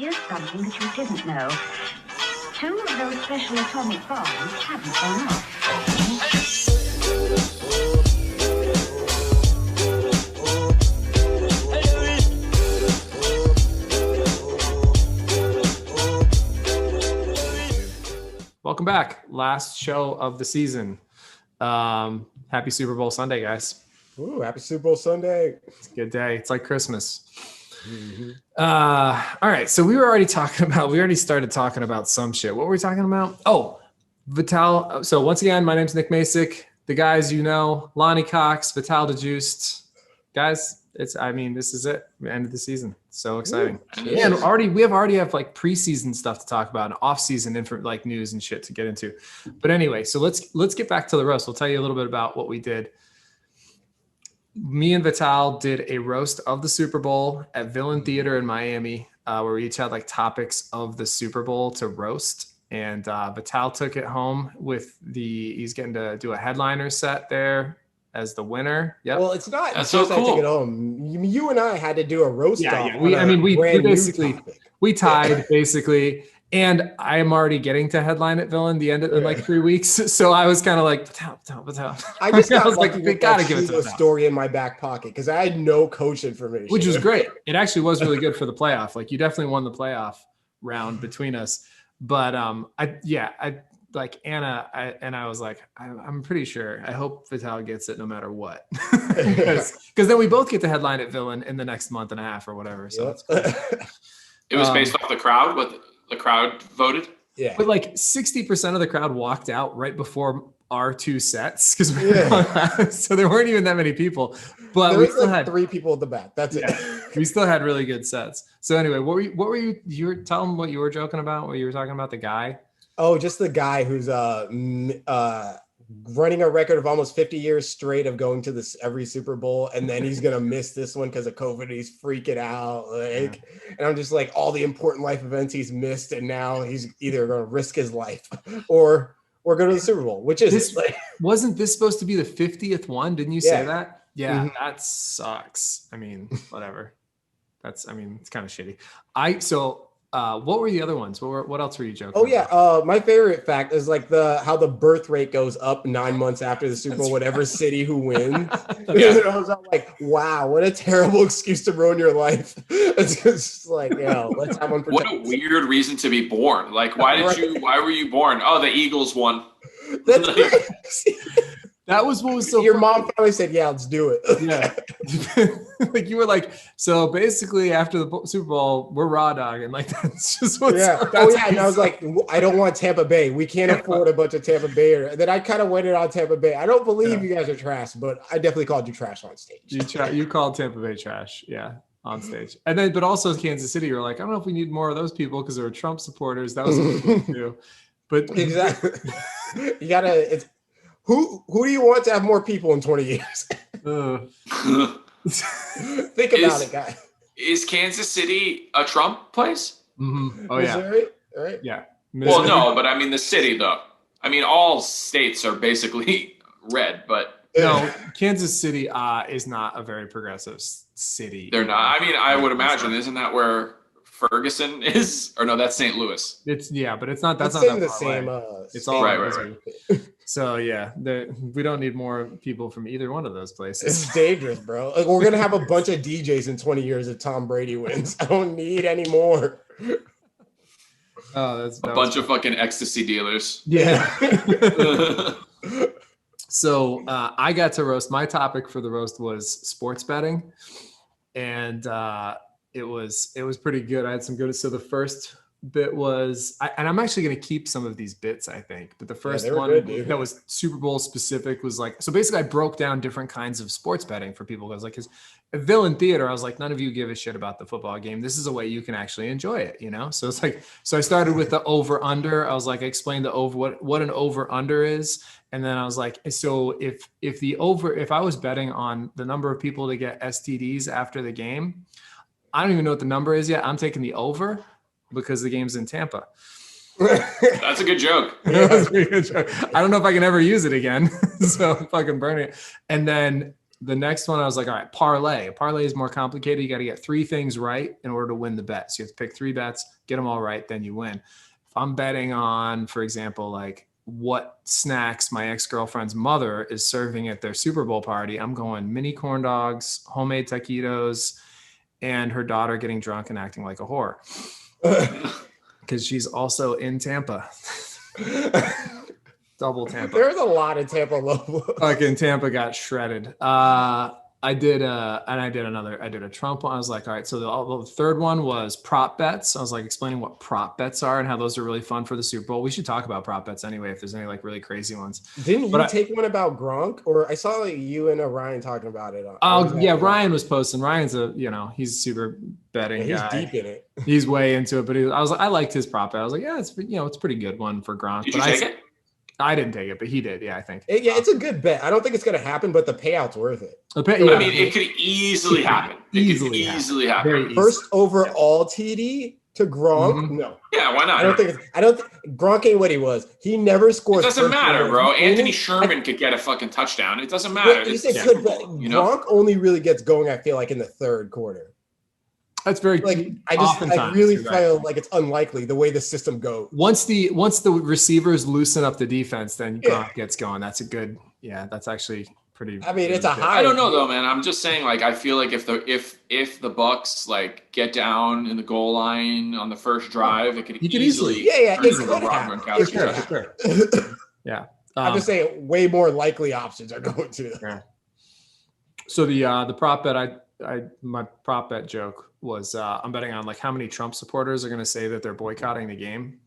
here's something that you didn't know. 2 of those special atomic bombs haven't gone off. Welcome back. Last show of the season. Happy Super Bowl Sunday, guys. Ooh, happy Super Bowl Sunday. It's a good day. It's like Christmas. Mm-hmm. All right. So we already started talking about some shit. What were we talking about? Oh, Vital. So once again, my name's Nick Masick. The guys, Lonnie Cox, Vital DeJuiced. Guys, this is it. The end of the season. So exciting. Yeah, and we already have like preseason stuff to talk about and off-season like news and shit to get into. But anyway, so let's get back to the roast. We'll tell you a little bit about what we did. Me and Vital did a roast of the Super Bowl at Villain Theater in Miami, where we each had like topics of the Super Bowl to roast. And Vital took it home he's getting to do a headliner set there as the winner. Yeah. Well, it's not That's just so cool. I took it home. You and I had to do a roast off. We tied basically. And I am already getting to headline at Villain the end in like 3 weeks. So I was kind of like, Vital. I just got was like, we gotta give it to a story in my back pocket because I had no coach information. Which was great. It actually was really good for the playoff. Like you definitely won the playoff round between us. But I like Anna, I was like, I'm pretty sure. I hope Vital gets it no matter what, because then we both get to headline at Villain in the next month and a half or whatever. So that's cool. It was based off the crowd. What the crowd voted. Yeah, but like 60% of the crowd walked out right before our 2 sets because so there weren't even that many people. But we still had 3 people at the back. That's it. We still had really good sets. So anyway, what were you tell them what you were joking about? What you were talking about the guy? Oh, just the guy who's running a record of almost 50 years straight of going to every Super Bowl, and then he's gonna miss this one because of COVID. He's freaking out, and I'm just like, all the important life events he's missed, and now he's either gonna risk his life or go to the Super Bowl, which is wasn't this supposed to be the 50th one? Didn't you say that? Yeah, that sucks. I mean, whatever. It's kind of shitty. What were the other ones? What else were you joking about? My favorite fact is like how the birth rate goes up 9 months after the Super Bowl, whatever city who wins. I was like, wow, what a terrible excuse to ruin your life. It's just like, let's have one. What a weird reason to be born. Like, why were you born? Oh, the Eagles won. That's crazy. That was what was so your mom probably said, yeah, let's do it. Yeah. Like you were like, so basically after the Super Bowl, we're raw dogging. Like that's just what's and I was like, I don't want Tampa Bay. We can't afford a bunch of Tampa Bay. And then I kind of went it on Tampa Bay. I don't believe you guys are trash, but I definitely called you trash on stage. You called Tampa Bay trash. Yeah. On stage. And then, but also Kansas City, you were like, I don't know if we need more of those people because they were Trump supporters. That was what we do. But exactly. You gotta, who do you want to have more people in 20 years? Think about it, guys. Is Kansas City a Trump place? Mm-hmm. Oh, Missouri? Yeah. Right? Yeah. Missouri. Well, no, but I mean the city, though. I mean, all states are basically red, but... No, Kansas City is not a very progressive city. They're not. I mean, I would imagine. Isn't that where Ferguson is? Or no, that's St. Louis. But it's not. That's it's not in that the far same. away. It's all right. So yeah, we don't need more people from either one of those places. It's dangerous, bro. Like we're gonna have a bunch of DJs in 20 years if Tom Brady wins. I don't need any more. Oh, a bunch of fucking ecstasy dealers. Yeah. So I got to roast. My topic for the roast was sports betting, and it was pretty good. I had some good. So the first bit was, and I'm actually going to keep some of these bits, I think. But the first one that was Super Bowl specific was like, so basically I broke down different kinds of sports betting for people. I was like, because at Villain Theater, I was like, none of you give a shit about the football game. This is a way you can actually enjoy it, So it's like, so I started with the over under. I was like, I explained the over, what an over under is. And then I was like, so if I was betting on the number of people to get STDs after the game, I don't even know what the number is yet. I'm taking the over because the game's in Tampa. That's a good joke. That's a pretty good joke. I don't know if I can ever use it again. So I'm fucking burning it. And then The next one, I was like, all right, parlay. Parlay is more complicated. You got to get 3 things right in order to win the bet. So you have to pick 3 bets, get them all right, then you win. If I'm betting on, for example, like what snacks my ex-girlfriend's mother is serving at their Super Bowl party, I'm going mini corn dogs, homemade taquitos, and her daughter getting drunk and acting like a whore. Because she's also in Tampa. Double Tampa. There's a lot of Tampa love. Fucking Tampa got shredded. I did a Trump one. I was like, all right, so the third one was prop bets. I was like explaining what prop bets are and how those are really fun for the Super Bowl. We should talk about prop bets anyway, if there's any like really crazy ones. Didn't you take one about Gronk? Or I saw like you and Ryan talking about it. Oh yeah, Ryan was posting. Ryan's he's super betting he's guy. Deep in it. He's way into it, but I liked his prop bet. I was like, yeah, it's it's a pretty good one for Gronk. Did you take it? I didn't take it, but he did. Yeah, I think. It's a good bet. I don't think it's going to happen, but the payout's worth it. I mean, it could easily happen. Easily happen. First overall TD to Gronk? Mm-hmm. No. Yeah, why not? I don't think Gronk ain't what he was. He never scores. It doesn't matter, bro. Anthony Sherman could get a fucking touchdown. It doesn't matter. You said good, but Gronk only really gets going, I feel like, in the third quarter. That's very like I really feel like it's unlikely the way the system goes. Once the receivers loosen up the defense, then Gronk gets going. That's a good. Yeah, that's actually pretty. I mean, it's a high. I don't know though, man. I'm just saying, like, I feel like if the Bucs like get down in the goal line on the first drive, it could easily. Yeah, it could happen. Yeah. I'm just saying, way more likely options are going to. Yeah. So the prop bet my prop bet joke was I'm betting on like how many Trump supporters are going to say that they're boycotting the game.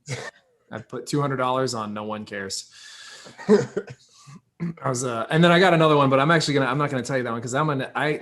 I put $200 on no one cares. And then I got another one, but I'm not going to tell you that one because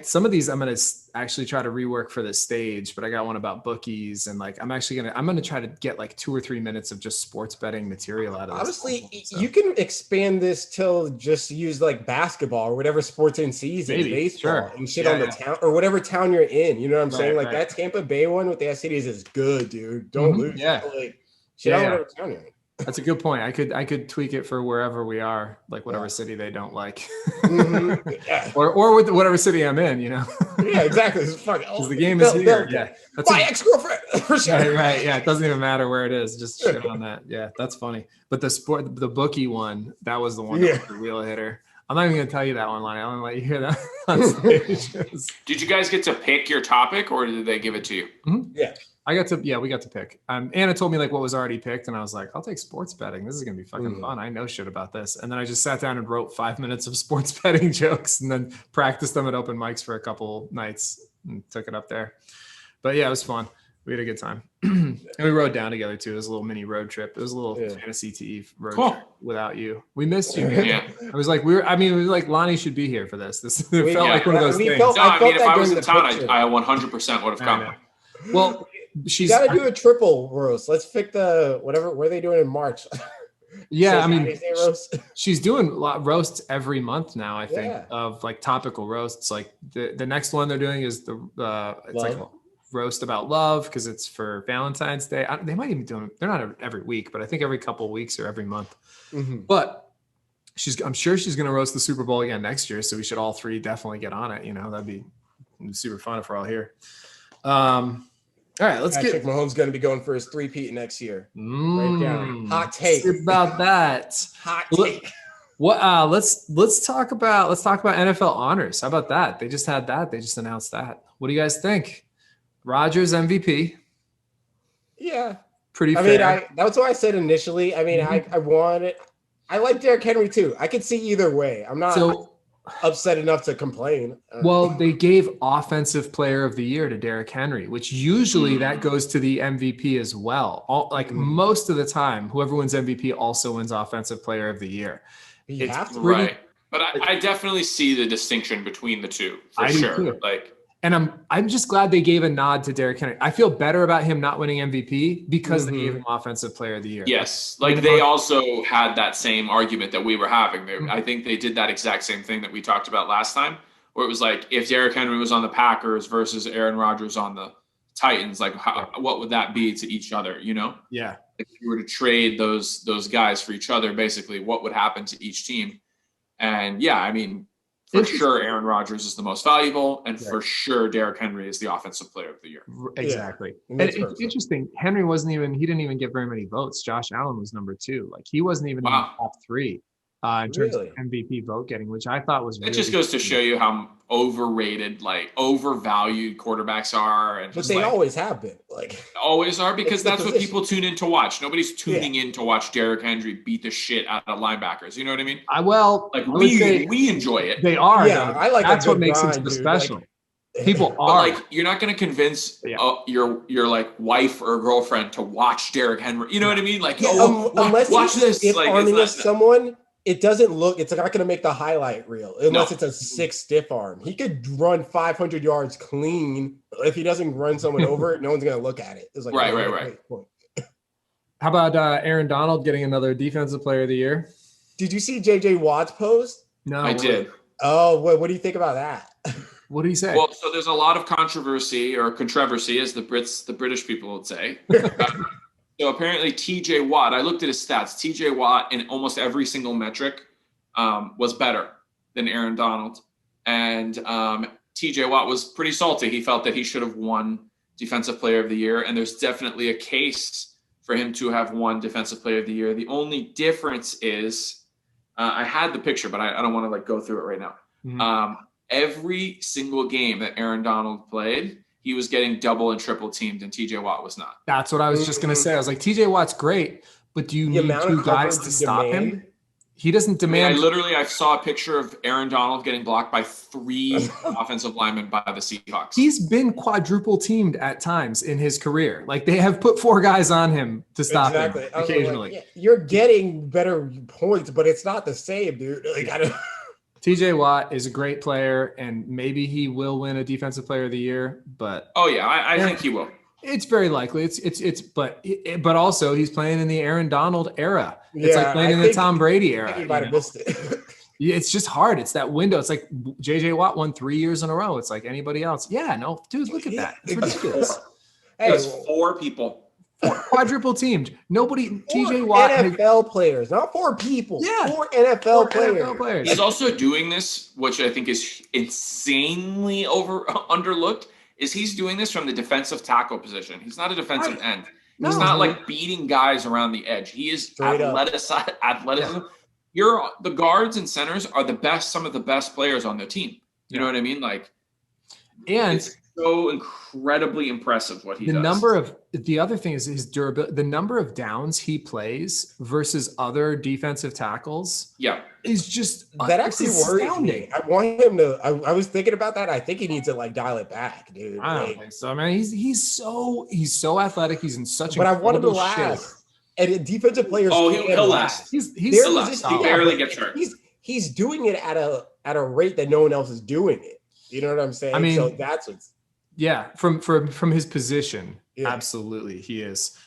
some of these I'm going to actually try to rework for the stage, but I got one about bookies and like I'm going to try to get like 2 or 3 minutes of just sports betting material out of this. Honestly, you can expand this till just use like basketball or whatever sports in season, baseball and shit on the town or whatever town you're in. You know what I'm saying? Like that Tampa Bay one with the STDs is good, dude. Don't lose. Yeah. Like, shit on whatever town you're in. That's a good point. I could tweak it for wherever we are, like whatever city they don't like, or with whatever city I'm in. Yeah, exactly. Because the game is here. Yeah, that's my ex-girlfriend. For sure. Right. Yeah, it doesn't even matter where it is. Just shit on that. Yeah, that's funny. But the bookie one, that was the one that was the real hitter. I'm not even gonna tell you that one, Lonnie. I'm gonna let you hear that on stage. Did you guys get to pick your topic, or did they give it to you? Mm-hmm. Yeah. We got to pick. Anna told me like what was already picked, and I was like, I'll take sports betting. This is gonna be fucking fun. I know shit about this. And then I just sat down and wrote 5 minutes of sports betting jokes, and then practiced them at open mics for a couple nights and took it up there. But yeah, it was fun. We had a good time, and we rode down together too. It was a little mini road trip. It was a little fantaCTE road trip without you. We missed you. Yeah, I was like, Lonnie should be here for this. It felt like one of those things. If I was in town, I 100% would have come. Well. She's got to do a triple roast. Let's pick where are they doing in March? Yeah, I mean, she's doing roasts every month now. I think of like topical roasts. Like the next one they're doing is it's like a roast about love because it's for Valentine's Day. They might even do them. They're not every week, but I think every couple of weeks or every month. Mm-hmm. But I'm sure she's going to roast the Super Bowl again next year. So we should all three definitely get on it. That'd be super fun if we're all here. All right, let's Patrick Mahomes going to be going for his 3-peat next year. Right down. Hot take about that. Hot take. Let's talk about NFL honors. How about that? They just had that. They just announced that. What do you guys think? Rodgers MVP. Yeah, pretty fair. I mean, that's what I said initially. I mean, I wanted. I like Derrick Henry too. I could see either way. I'm not upset enough to complain. Well, they gave Offensive Player of the Year to Derrick Henry, which usually that goes to the MVP as well. Most of the time, whoever wins MVP also wins Offensive Player of the Year. Right. But I definitely see the distinction between the two for sure. Too. And I'm just glad they gave a nod to Derrick Henry. I feel better about him not winning MVP because they gave him Offensive Player of the Year. Yes. They also had that same argument that we were having. I think they did that exact same thing that we talked about last time, where it was like, if Derrick Henry was on the Packers versus Aaron Rodgers on the Titans, what would that be to each other, Yeah. If you were to trade those guys for each other, basically what would happen to each team? And yeah, I mean, for sure Aaron Rodgers is the most valuable, and for sure Derrick Henry is the offensive player of the year. Exactly. Yeah, and it's interesting. Henry he didn't even get very many votes. Josh Allen was number 2. Like he wasn't even in the top 3 in terms of MVP vote getting, which I thought was it just goes to show you how overrated, like overvalued quarterbacks are. And but they always have been, like always are, because that's what people tune in to watch. Nobody's tuning in to watch Derrick Henry beat the shit out of linebackers. You know what I mean? We enjoy it. They are. Yeah, I like that's what makes grind, it special. Like, people are. But like, you're not going to convince your like wife or girlfriend to watch Derrick Henry. You know what I mean? Like, unless watch this. If like, arming with someone, it doesn't look. It's not going to make the highlight reel unless it's a 6 stiff arm. He could run 500 yards clean. If he doesn't run someone over it, no one's going to look at it. It's like right. How about Aaron Donald getting another Defensive Player of the Year? Did you see J.J. Watt's post? No, I did. Oh, what do you think about that? What did he say? Well, so there's a lot of controversy, as the British people would say. So apparently TJ Watt, I looked at his stats. TJ Watt in almost every single metric was better than Aaron Donald. And TJ Watt was pretty salty. He felt that he should have won Defensive Player of the Year. And there's definitely a case for him to have won Defensive Player of the Year. The only difference is I had the picture, but I don't want to like go through it right now. Mm-hmm. Every single game that Aaron Donald played, he was getting double and triple teamed, and TJ Watt was not. That's what I was just going to say. I was like, TJ Watt's great, but do you need 2 guys to stop him? He doesn't demand. I saw a picture of Aaron Donald getting blocked by 3 offensive linemen by the Seahawks. He's been quadruple teamed at times in his career. Like they have put 4 guys on him to stop him occasionally. Like, you're getting better points, but it's not the same, dude. Like I don't. TJ Watt is a great player, and maybe he will win a Defensive Player of the Year. But I think he will. It's very likely. But also he's playing in the Aaron Donald era. It's like playing in the Tom Brady era. He might have missed it. It's just hard. It's that window. It's like JJ Watt won 3 years in a row. It's like anybody else. Yeah, no, dude, look at that. It's ridiculous. It's 4 people. Quadruple teamed. Nobody. TJ Watt. NFL players, not 4 people. Yeah, 4 NFL players. He's also doing this, which I think is insanely underlooked. Is he's doing this from the defensive tackle position? He's not a defensive end. He's not like beating guys around the edge. He is athleticism. Yeah. The guards and centers are some of the best players on their team. You know what I mean? Like, and it's so incredibly impressive what he does. The other thing is his durability. The number of downs he plays versus other defensive tackles. Yeah. Is just that actually worries me. I want him to. I was thinking about that. I think he needs to like dial it back, dude. I don't think so. I mean, he's so athletic. He's in such. But I want him to last. And defensive players. Oh, he'll last. He's he barely gets hurt. He's doing it at a rate that no one else is doing it. You know what I'm saying? I mean, so that's what's. Yeah, from his position, absolutely, he is.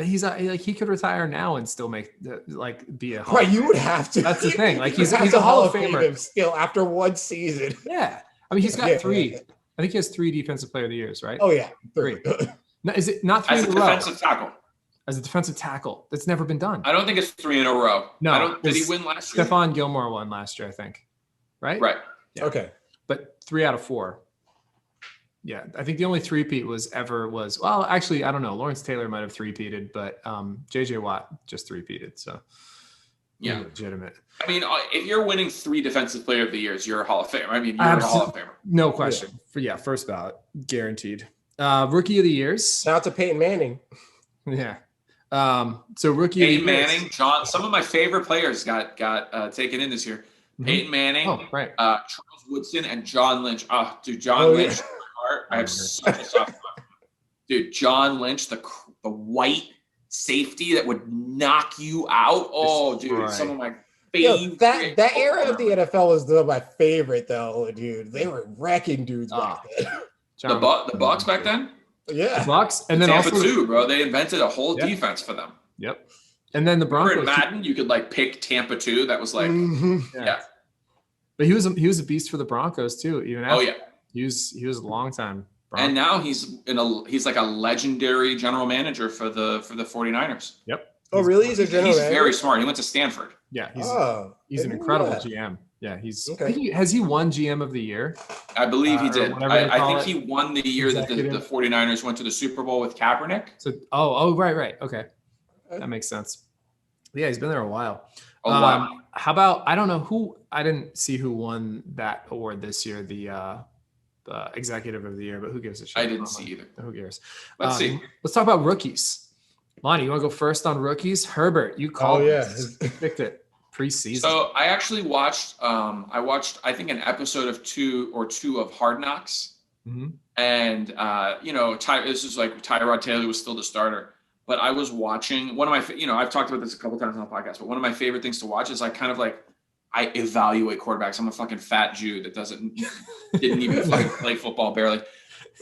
He's like he could retire now and still be a right. You would have to. That's the thing. Like he's a Hall of Famer still after one season. Yeah, I mean he's got 3. I think he has 3 Defensive Player of the Years, right? Oh yeah, 3. No, is it not 3 as in a a row? Defensive tackle? As a defensive tackle, that's never been done. I don't think it's 3 in a row. No, did he win last year? Stephon Gilmore won last year, I think. Right. Yeah. Okay, but 3 out of 4. Yeah, I think the only 3-peat was actually, I don't know. Lawrence Taylor might have 3-peated, but JJ Watt just 3-peated. So yeah, legitimate. I mean, if you're winning 3 Defensive Player of the Years, you're a Hall of Famer. I mean, you're a Hall of Famer. No question. Yeah. First ballot, guaranteed. Rookie of the Years. Shout out to Peyton Manning. Yeah. So rookie Peyton of the years. Manning, some of my favorite players got taken in this year. Mm-hmm. Peyton Manning, Charles Woodson, and John Lynch. Oh, dude, John Lynch. I have such a soft spot. Dude, John Lynch, the white safety that would knock you out. Oh, dude, some of my favorite. That era of the NFL was my favorite, though, dude. They were wrecking dudes back then. The Bucs back then? Yeah. The Bucs. And then Tampa also too, bro. They invented a whole defense for them. Yep. And then the Broncos. Remember in Madden, you could like pick Tampa 2. That was like, yeah. But he was a beast for the Broncos too. Even after. Oh yeah. He was a long time Bronco. And now he's like a legendary general manager for the 49ers. Yep. Oh really? He's a general manager? Very smart. He went to Stanford. Yeah, he's an incredible GM. Yeah, he's Okay. has he won GM of the year? I believe he Or did. whatever they I call think it. he won the year that the Executive. 49ers went to the Super Bowl with Kaepernick. So right. Okay. That makes sense. Yeah, he's been there a while. A while. How about, I don't know who, I didn't see who won that award this year, the executive of the year, but who gives a shit? I didn't see either. Who cares? Let's see. Let's talk about rookies. Lonnie, you want to go first on rookies? Herbert, you called this. You picked it preseason. So I actually watched, I think an episode of two of Hard Knocks. Mhm. And, this is like Tyrod Taylor was still the starter. But I was watching one of my, I've talked about this a couple times on the podcast, but one of my favorite things to watch is I evaluate quarterbacks. I'm a fucking fat Jew that didn't even fucking play football barely.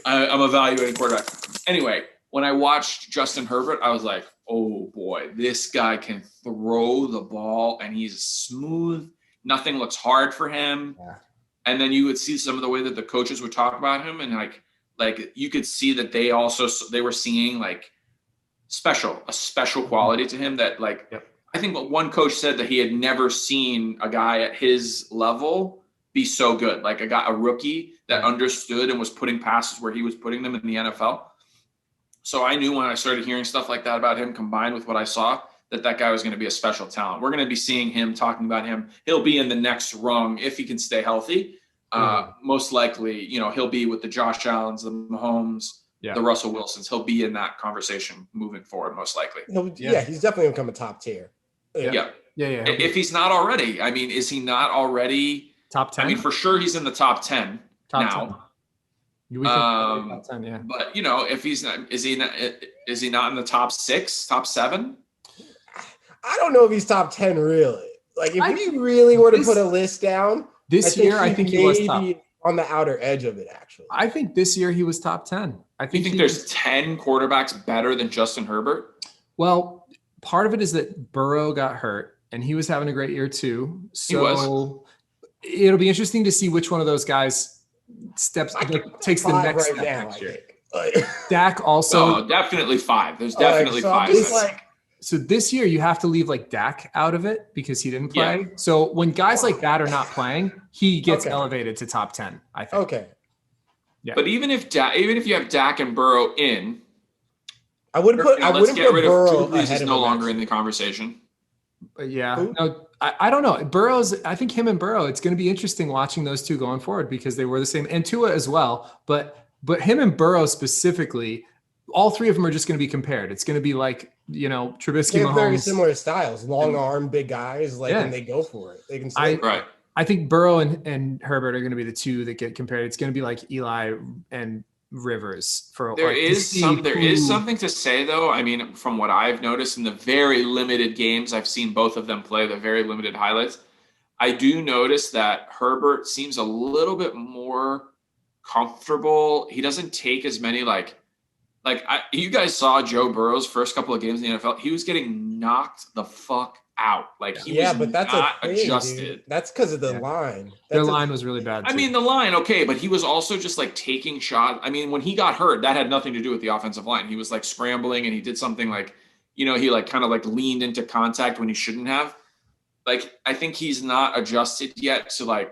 I'm evaluating quarterbacks. Anyway, when I watched Justin Herbert, I was like, oh boy, this guy can throw the ball and he's smooth. Nothing looks hard for him. Yeah. And then you would see some of the way that the coaches would talk about him, and like you could see that they were seeing like a special quality to him that I think what one coach said that he had never seen a guy at his level be so good. Like a rookie that understood and was putting passes where he was putting them in the NFL. So I knew when I started hearing stuff like that about him combined with what I saw that guy was going to be a special talent. We're going to be seeing him, talking about him. He'll be in the next rung if he can stay healthy. Most likely, he'll be with the Josh Allens, the Mahomes, the Russell Wilsons. He'll be in that conversation moving forward, most likely. He's definitely gonna become a top tier. Yeah. If he's not already, I mean, is he not already top 10? I mean, for sure he's in the top 10 now. 10. We think top 10, yeah. But if he's not, is he not in the top 6, top 7? I don't know if he's top 10 really. Like if you really were to put a list down this year, I think he was top. On the outer edge of it, actually. I think this year he was top 10. I think you think there's 10 quarterbacks better than Justin Herbert? Well, part of it is that Burrow got hurt, and he was having a great year too. So it'll be interesting to see which one of those guys takes the next step next year. Dak also definitely 5. There's definitely 5. So this year you have to leave like Dak out of it because he didn't play. Yeah. So when guys like that are not playing, he gets elevated to top 10, I think. Okay. Yeah. But even if you have Dak and Burrow in, I wouldn't put Burrow of Drew Brees is no longer in the conversation. Yeah. No, I don't know. I think him and Burrow, it's going to be interesting watching those two going forward because they were the same, and Tua as well. But him and Burrow specifically, all three of them are just going to be compared. It's going to be like, Trubisky, they have Mahomes. Very similar styles, long arm, big guys, and they go for it. They can right. I think Burrow and Herbert are going to be the two that get compared. It's going to be like Eli and Rivers for there is something to say though. I mean, from what I've noticed in the very limited games I've seen both of them play, the very limited highlights, I do notice that Herbert seems a little bit more comfortable. He doesn't take as many you guys saw Joe Burrow's first couple of games in the NFL. He was getting knocked the fuck out. But that's not adjusted. Dude. That's because of the line. Their line was really bad. I mean, the line, okay, but he was also just taking shots. I mean, when he got hurt, that had nothing to do with the offensive line. He was scrambling and he did something he kind of leaned into contact when he shouldn't have. I think he's not adjusted yet to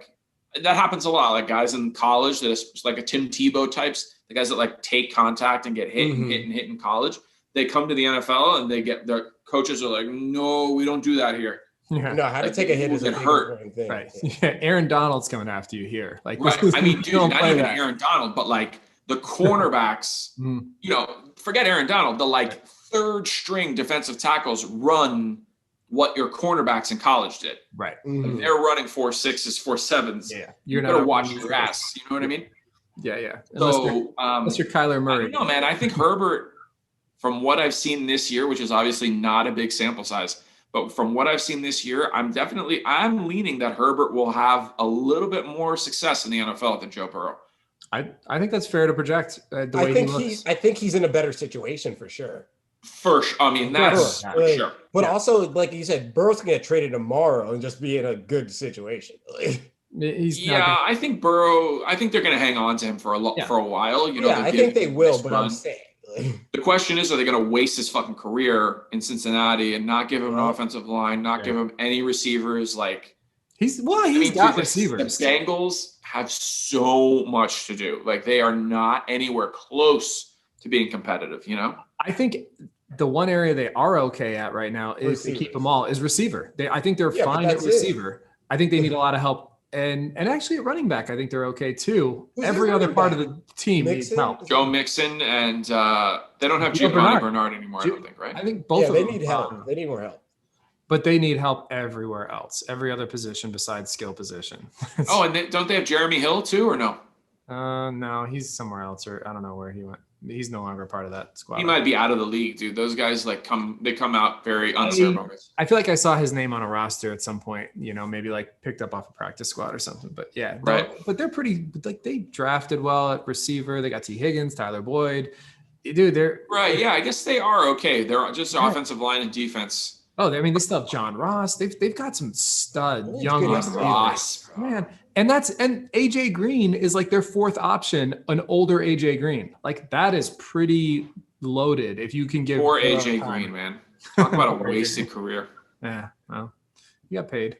that happens a lot. Guys in college that is a Tim Tebow types, the guys that take contact and get hit and hit in college. They come to the NFL and their coaches are like, no, we don't do that here. Yeah. No, how to take a hit is a hurt. Thing. Right. Yeah. Aaron Donald's coming after you here. Right. I mean, dude, not even Aaron Donald, but the cornerbacks, forget Aaron Donald, the third string defensive tackles run what your cornerbacks in college did. Right. They're running 4.6s, 4.7s. Yeah. You gotta watch your ass. You know what I mean? Yeah. Unless you're Kyler Murray. I don't know, man. I think Herbert, from what I've seen this year, which is obviously not a big sample size, but from what I've seen this year, I'm leaning that Herbert will have a little bit more success in the NFL than Joe Burrow. I think that's fair to project the way he looks. I think he's in a better situation for sure. For sure. I mean, that's for sure. But also, like you said, Burrow's going to get traded tomorrow and just be in a good situation. I think Burrow. I think they're going to hang on to him for a while. I think they will. But I'm saying, the question is, are they going to waste his fucking career in Cincinnati and not give him an offensive line, not give him any receivers? He's I got mean, receivers. The Bengals have so much to do. Like, they are not anywhere close to being competitive, you know? I think the one area they are okay at right now is to keep them all is receiver. I think they're fine at receiver. I think they need a lot of help. And actually at running back, I think they're okay too. Every other part of the team needs help. Joe Mixon and they don't have Giovanni Bernard anymore, I don't think, right? I think both of them. They need help. They need more help. But they need help everywhere else, every other position besides skill position. Oh, and don't they have Jeremy Hill too, or no? No, he's somewhere else, or I don't know where he went. He's no longer a part of that squad. He might be out of the league, dude. Those guys come out very unceremonious. I feel like I saw his name on a roster at some point, maybe like picked up off a practice squad or something. But yeah, right. But they're pretty, like, they drafted well at receiver. They got T. Higgins, Tyler Boyd. Dude, they're right. Yeah, I guess they are okay. They're just offensive line and defense. Oh, they still have John Ross. They've got some stud young Ross, man. And AJ Green is like their fourth option, an older AJ Green. Like, that is pretty loaded. If you can give poor AJ Green, man. Talk about a wasted career. Yeah, well, he got paid.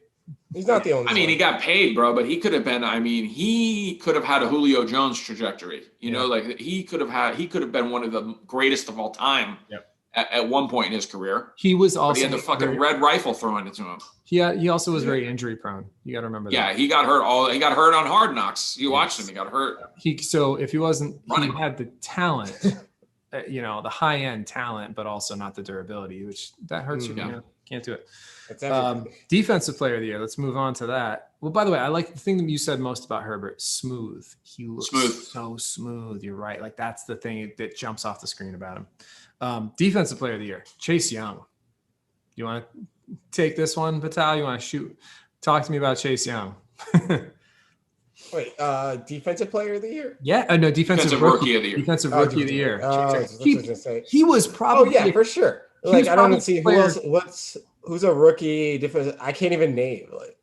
He's not the only. I mean, he got paid, bro, but he could have been. I mean, he could have had a Julio Jones trajectory. You know, like he could have been one of the greatest of all time. Yep. At one point in his career. He was also, he had the fucking red rifle thrown into him. He also was very injury prone. You got to remember that. Yeah, he got hurt he got hurt on Hard Knocks. You watched him, he got hurt. So if he wasn't running, he had the talent, the high end talent, but also not the durability, which that hurts you. Can't do it. Defensive player of the year. Let's move on to that. Well, by the way, I like the thing that you said most about Herbert. Smooth. He looks so smooth. You're right. Like, that's the thing that jumps off the screen about him. Defensive player of the year, Chase Young. You want to take this one, Vital? You want to talk to me about Chase Young? Wait, defensive player of the year? Yeah, no, defensive rookie of the year. Defensive rookie of the year. He was probably. Oh yeah, for sure. Like, I don't see who else. Who's a rookie defensive? I can't even name. Like,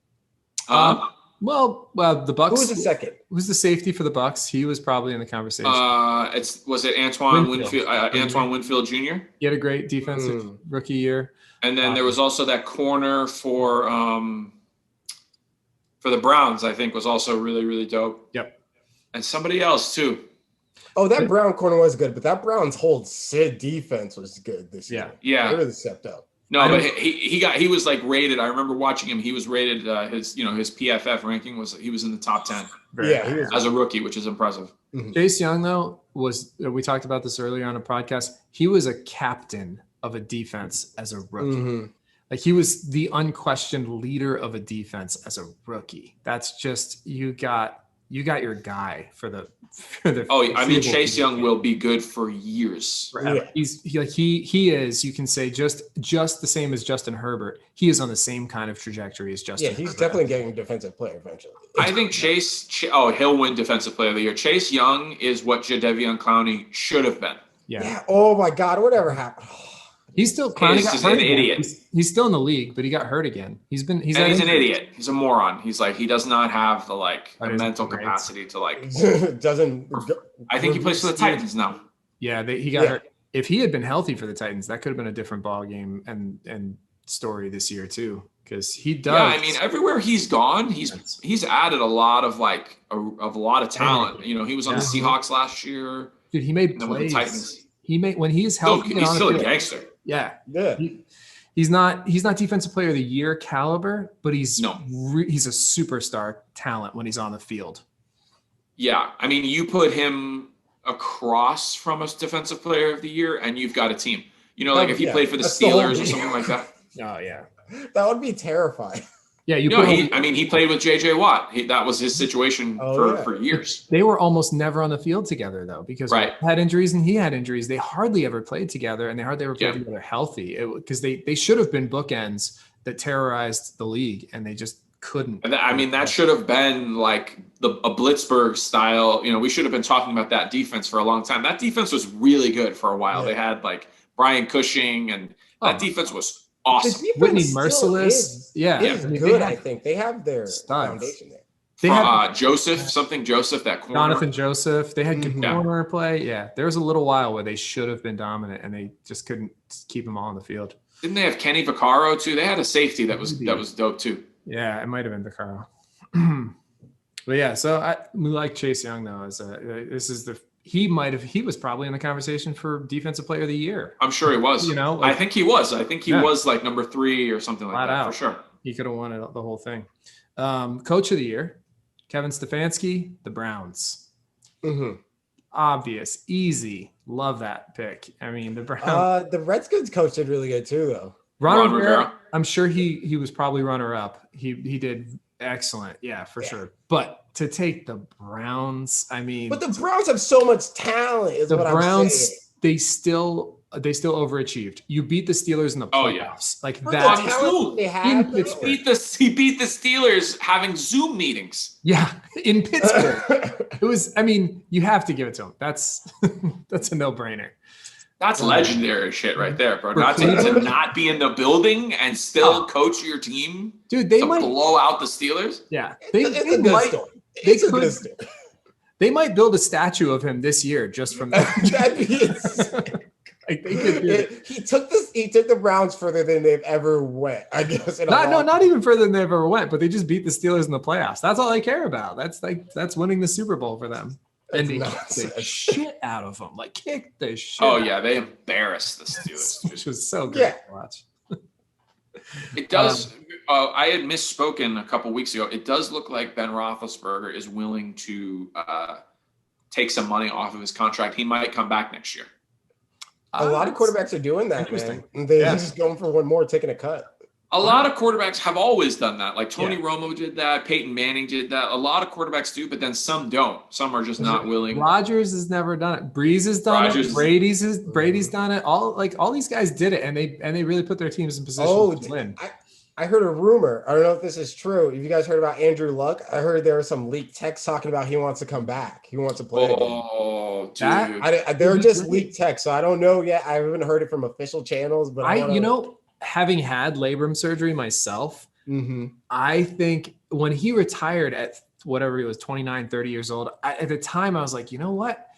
well, the Bucs. Who was the second? Who's the safety for the Bucs? He was probably in the conversation. Was it Antoine Winfield? Antoine Winfield Jr. He had a great defensive rookie year. And then there was also that corner for the Browns. I think was also really, really dope. Yep. And somebody else too. Oh, that Brown corner was good, but that Browns whole Sid defense was good this year. Yeah. They really stepped up. No, but he was like rated. I remember watching him. He was rated his PFF ranking he was in the top 10. Yeah, as a rookie, which is impressive. Mm-hmm. Chase Young, though, we talked about this earlier on a podcast. He was a captain of a defense as a rookie. Mm-hmm. Like, he was the unquestioned leader of a defense as a rookie. That's just, you got your guy for the. I mean, Chase Young will be good for years. Yeah. He is. You can say just the same as Justin Herbert. He is on the same kind of trajectory as Justin. Yeah, he's definitely getting defensive player eventually. I think he'll win defensive player of the year. Chase Young is what Jadeveon Clowney should have been. Yeah. Oh my God, whatever happened? He's still He's just an idiot. He's still in the league, but he got hurt again. He's an idiot. He's a moron. He's like, he does not have the mental capacity to doesn't. I think he plays for the Titans now. Yeah, he got hurt. If he had been healthy for the Titans, that could have been a different ball game and story this year too, because he does. Yeah, I mean, everywhere he's gone, he's added a lot of a lot of talent. You know, he was on the Seahawks last year. Dude, he made plays. With the Titans. When he's healthy. He's still a gangster. Yeah. He's not defensive player of the year caliber, but he's a superstar talent when he's on the field. Yeah. I mean, you put him across from a defensive player of the year and you've got a team. You know, if he played for the Steelers or something like that. Oh, yeah. That would be terrifying. Yeah, he played with J.J. Watt. That was his situation for years. They were almost never on the field together, though, because Watt had injuries and he had injuries. They hardly ever played together, and they hardly ever played together healthy. Because they should have been bookends that terrorized the league, and they just couldn't. I mean, that should have been like a Blitzburg style. You know, we should have been talking about that defense for a long time. That defense was really good for a while. They had Brian Cushing, and that defense was awesome. Whitney Merciless. Good. I think they have their foundation there. They had Joseph, that corner. Jonathan Joseph. They had good corner play. Yeah, there was a little while where they should have been dominant, and they just couldn't keep them all on the field. Didn't they have Kenny Vaccaro too? They had a safety that was dope too. Yeah, it might have been DeCaro. But yeah, so we like Chase Young though. He was probably in the conversation for Defensive Player of the Year. I'm sure he was. You know, I think he was. I think he was like number 3 or something like that for sure. He could have won it, the whole thing. Coach of the Year, Kevin Stefanski, the Browns. Mm-hmm. Obvious, easy. Love that pick. I mean, the Browns. The Redskins coach did really good too, though. Ron Rivera. I'm sure he was probably runner up. He did excellent. Yeah, for sure. But to take the Browns, I mean, but the Browns have so much talent. The Browns, they still overachieved. You beat the Steelers in the playoffs. Like that. He beat the Steelers having Zoom meetings. Yeah, in Pittsburgh. It was. I mean, you have to give it to him. That's a no-brainer. That's legendary shit right there, bro. Not to not be in the building and still coach your team, dude. They might blow out the Steelers. Yeah, they might build a statue of him this year just from that. That'd be insane. He took the Browns further than they've ever went. I guess. Not even further than they've ever went, but they just beat the Steelers in the playoffs. That's all they care about. That's winning the Super Bowl for them. And they kicked the shit out of them. Like, kick the shit. Oh, yeah. They embarrassed the Steelers. Which was so good to watch. It does. I had misspoken a couple weeks ago. It does look like Ben Roethlisberger is willing to take some money off of his contract. He might come back next year. A lot of quarterbacks are doing that, man. They're just going for one more, taking a cut. A lot of quarterbacks have always done that. Like Tony Romo did that. Peyton Manning did that. A lot of quarterbacks do, but then some don't. Some are just not willing. Rodgers has never done it. Breeze has done it. Brady's done it. All these guys did it, and they really put their teams in position to win. I heard a rumor. I don't know if this is true. Have you guys heard about Andrew Luck? I heard there were some leaked texts talking about he wants to come back. He wants to play again. Oh, dude. They're just leaked texts, so I don't know yet. I haven't heard it from official channels, but having had labrum surgery myself, I think when he retired at whatever he was, 29, 30 years old, at the time I was like, you know what?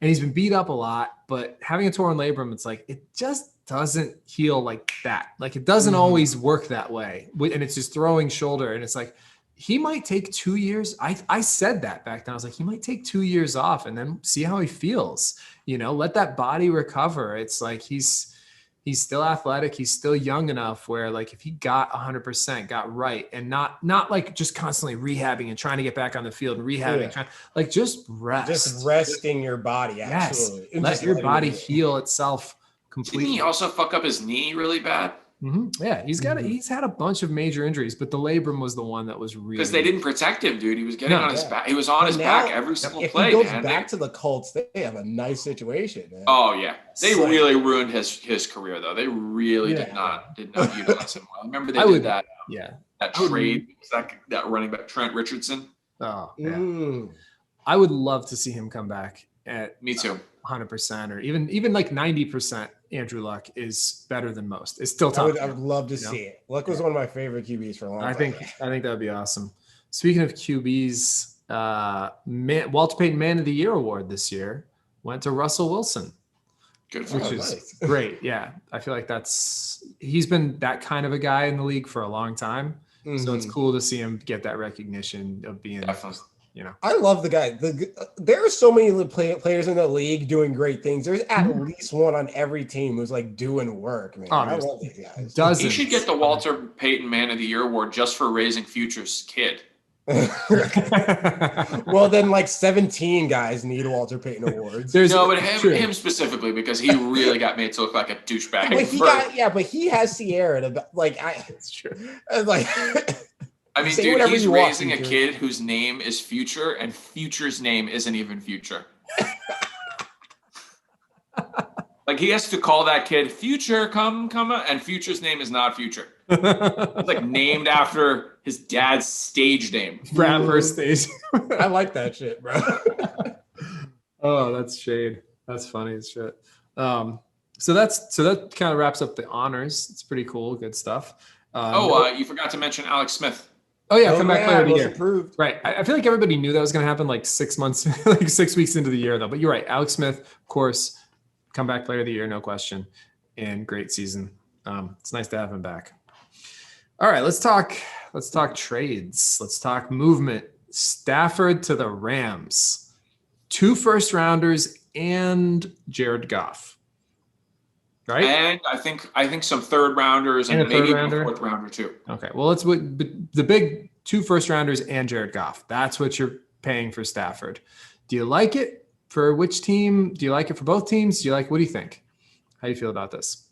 And he's been beat up a lot, but having a torn labrum, it's like, it just doesn't heal like that. Like it doesn't always work that way. And it's just throwing shoulder. And it's like, he might take 2 years. I said that back then. I was like, he might take 2 years off and then see how he feels, let that body recover. It's like, he's still athletic. He's still young enough where like, if he got 100%, got right, and not like just constantly rehabbing and trying to get back on the field and rehabbing, just rest. Just resting your body. Absolutely. Yes. Let your body heal itself completely. Didn't he also fuck up his knee really bad? Yeah, he's had a bunch of major injuries, but the labrum was the one that was really, because they didn't protect him, dude. He was getting on his back. He was on his back every single play. If he goes back to the Colts, they have a nice situation, man. Oh yeah, they really ruined his career though. They really did not utilize him well. Remember they did that. That trade, that running back Trent Richardson. Oh yeah. I would love to see him come back at me too. 100% or even like 90%. Andrew Luck is better than most. It's still top. I would love to see it. Luck was one of my favorite QBs for a long time. I think that would be awesome. Speaking of QBs, Walter Payton Man of the Year award this year went to Russell Wilson. Good for him. Which is great. Yeah. I feel like he's been that kind of a guy in the league for a long time. So it's cool to see him get that recognition of being I love the guy. There are so many players in the league doing great things. There's at least one on every team who's like doing work, man. I love these guys. He should get the Walter Payton Man of the Year award just for raising Future's kid. Well, then like 17 guys need Walter Payton awards. But him specifically, because he really got made to look like a douchebag. But he has Sierra to It's true. I mean, dude, he's raising a kid whose name is Future, and Future's name isn't even Future. Like, he has to call that kid Future, come, and Future's name is not Future. It's like named after his dad's stage name. Rapper stage. I like that shit, bro. Oh, that's shade. That's funny as shit. So that kind of wraps up the honors. It's pretty cool. Good stuff. You forgot to mention Alex Smith. Oh yeah, comeback player of the year. Approved. Right. I feel like everybody knew that was going to happen like 6 months, like 6 weeks into the year though. But you're right. Alex Smith, of course, comeback player of the year, no question. And great season. It's nice to have him back. All right, let's talk trades. Let's talk movement. Stafford to the Rams. 2 first-rounders and Jared Goff. Right? And I think some third rounders and maybe even a fourth rounder too. Okay. Well, the big 2 first-rounders and Jared Goff. That's what you're paying for Stafford. Do you like it for which team? Do you like it for both teams? What do you think? How do you feel about this?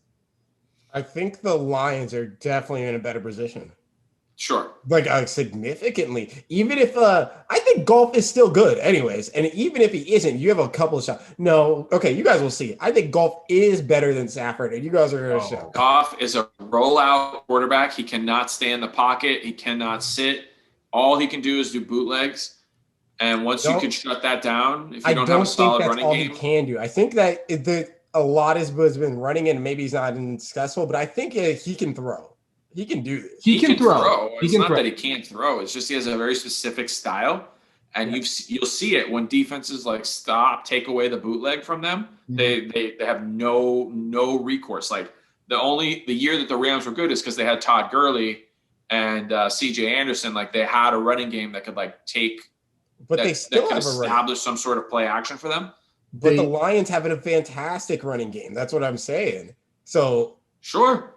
I think the Lions are definitely in a better position. Sure. Like significantly. Even if I think Goff is still good anyways. And even if he isn't, you have a couple of shots. No, okay, you guys will see. I think Goff is better than Stafford, and you guys are going to show. Goff is a rollout quarterback. He cannot stay in the pocket. He cannot sit. All he can do is do bootlegs. And once you can shut that down, if you don't have a solid running game. He can do. I think that a lot has been running in, and maybe he's not successful, but I think he can throw. He can do this. He can throw. It's not that he can't throw. It's just he has a very specific style, and you'll see it when defenses like take away the bootleg from them. Mm-hmm. They have no recourse. Like the year that the Rams were good is because they had Todd Gurley and C.J. Anderson. Like they had a running game that could like take, but they still have establish some sort of play action for them. But the Lions have a fantastic running game. That's what I'm saying. So sure.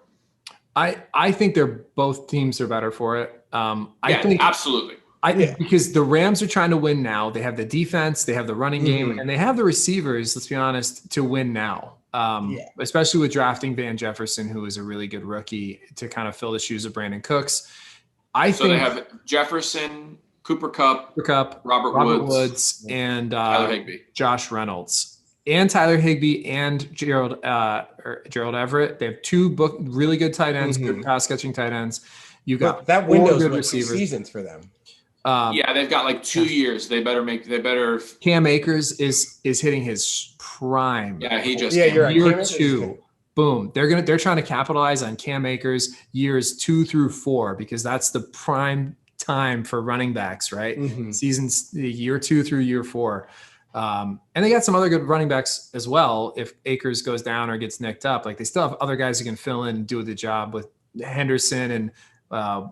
I think both teams are better for it. I think absolutely. Because the Rams are trying to win now. They have the defense, they have the running game, and they have the receivers, let's be honest, to win now. Especially with drafting Van Jefferson, who is a really good rookie, to kind of fill the shoes of Brandon Cooks. I think they have Jefferson, Cooper Kupp, Robert Woods, and Tyler Higbee, Josh Reynolds. And Tyler Higbee and Gerald Everett. They have 2 really good tight ends, good pass catching tight ends. You got that window's good receivers. Seasons for them. They've got like 2 years. They better. Cam Akers is hitting his prime. Yeah, he just you're right. Year 2. Boom. They're trying to capitalize on Cam Akers years 2 through 4 because that's the prime time for running backs, right? Seasons year 2 through year 4. And they got some other good running backs as well. If Akers goes down or gets nicked up, like they still have other guys who can fill in and do the job with Henderson and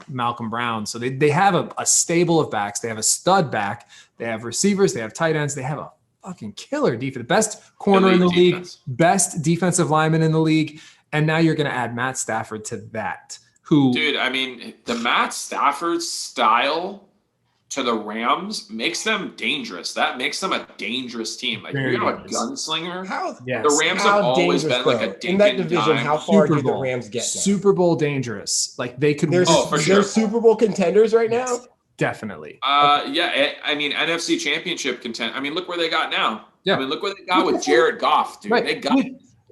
Malcolm Brown. So they have a stable of backs. They have a stud back. They have receivers. They have tight ends. They have a fucking killer defense. Best corner in the league. Best defensive lineman in the league. And now you're going to add Matt Stafford to that. Dude, I mean, the Matt Stafford style to the Rams makes them dangerous. That makes them a dangerous team. Like you have a gunslinger. The Rams have always been like a dink in that division. How far do the Rams get now? Super Bowl dangerous. Like they could. For sure. They're Super Bowl contenders right now. Definitely. I mean, NFC Championship content. I mean, look where they got now. Yeah. I mean, look what they got with Jared Goff, dude. Right. They got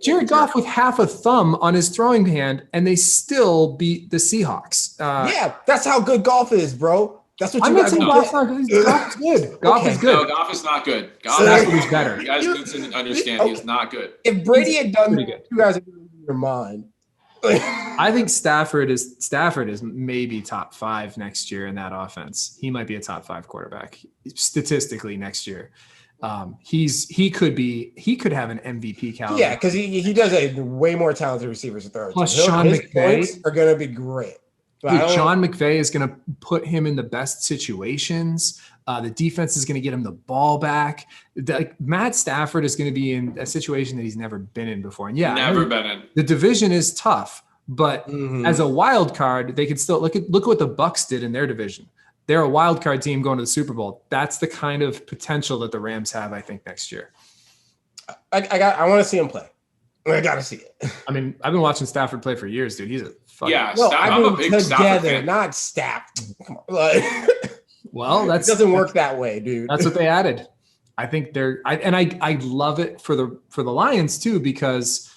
Jared Goff with half a thumb on his throwing hand, and they still beat the Seahawks. That's how good Goff is, bro. That's what I'm not saying Goff's not good. Goff is good. Goff is good. No, Goff is not good. That's what he's better. You guys need to understand he is not good. If Brady had done that, you guys are going to lose your mind. I think Stafford is maybe top 5 next year in that offense. He might be a top 5 quarterback statistically next year. He could have an MVP caliber. Yeah, because he does a way more talented receivers to throw. Plus Sean McVay are going to be great. Dude, Sean McVay is going to put him in the best situations. The defense is going to get him the ball back. Matt Stafford is going to be in a situation that he's never been in before. And never been in. The division is tough, but as a wild card, they could still look what the Bucs did in their division. They're a wild card team going to the Super Bowl. That's the kind of potential that the Rams have, I think, next year. I want to see him play. I got to see it. I mean, I've been watching Stafford play for years, dude. He's a fucking I'm a big Stafford fan. Not stacked. Come on. Well, it doesn't work that way, dude. That's what they added. I think I love it for the Lions too, because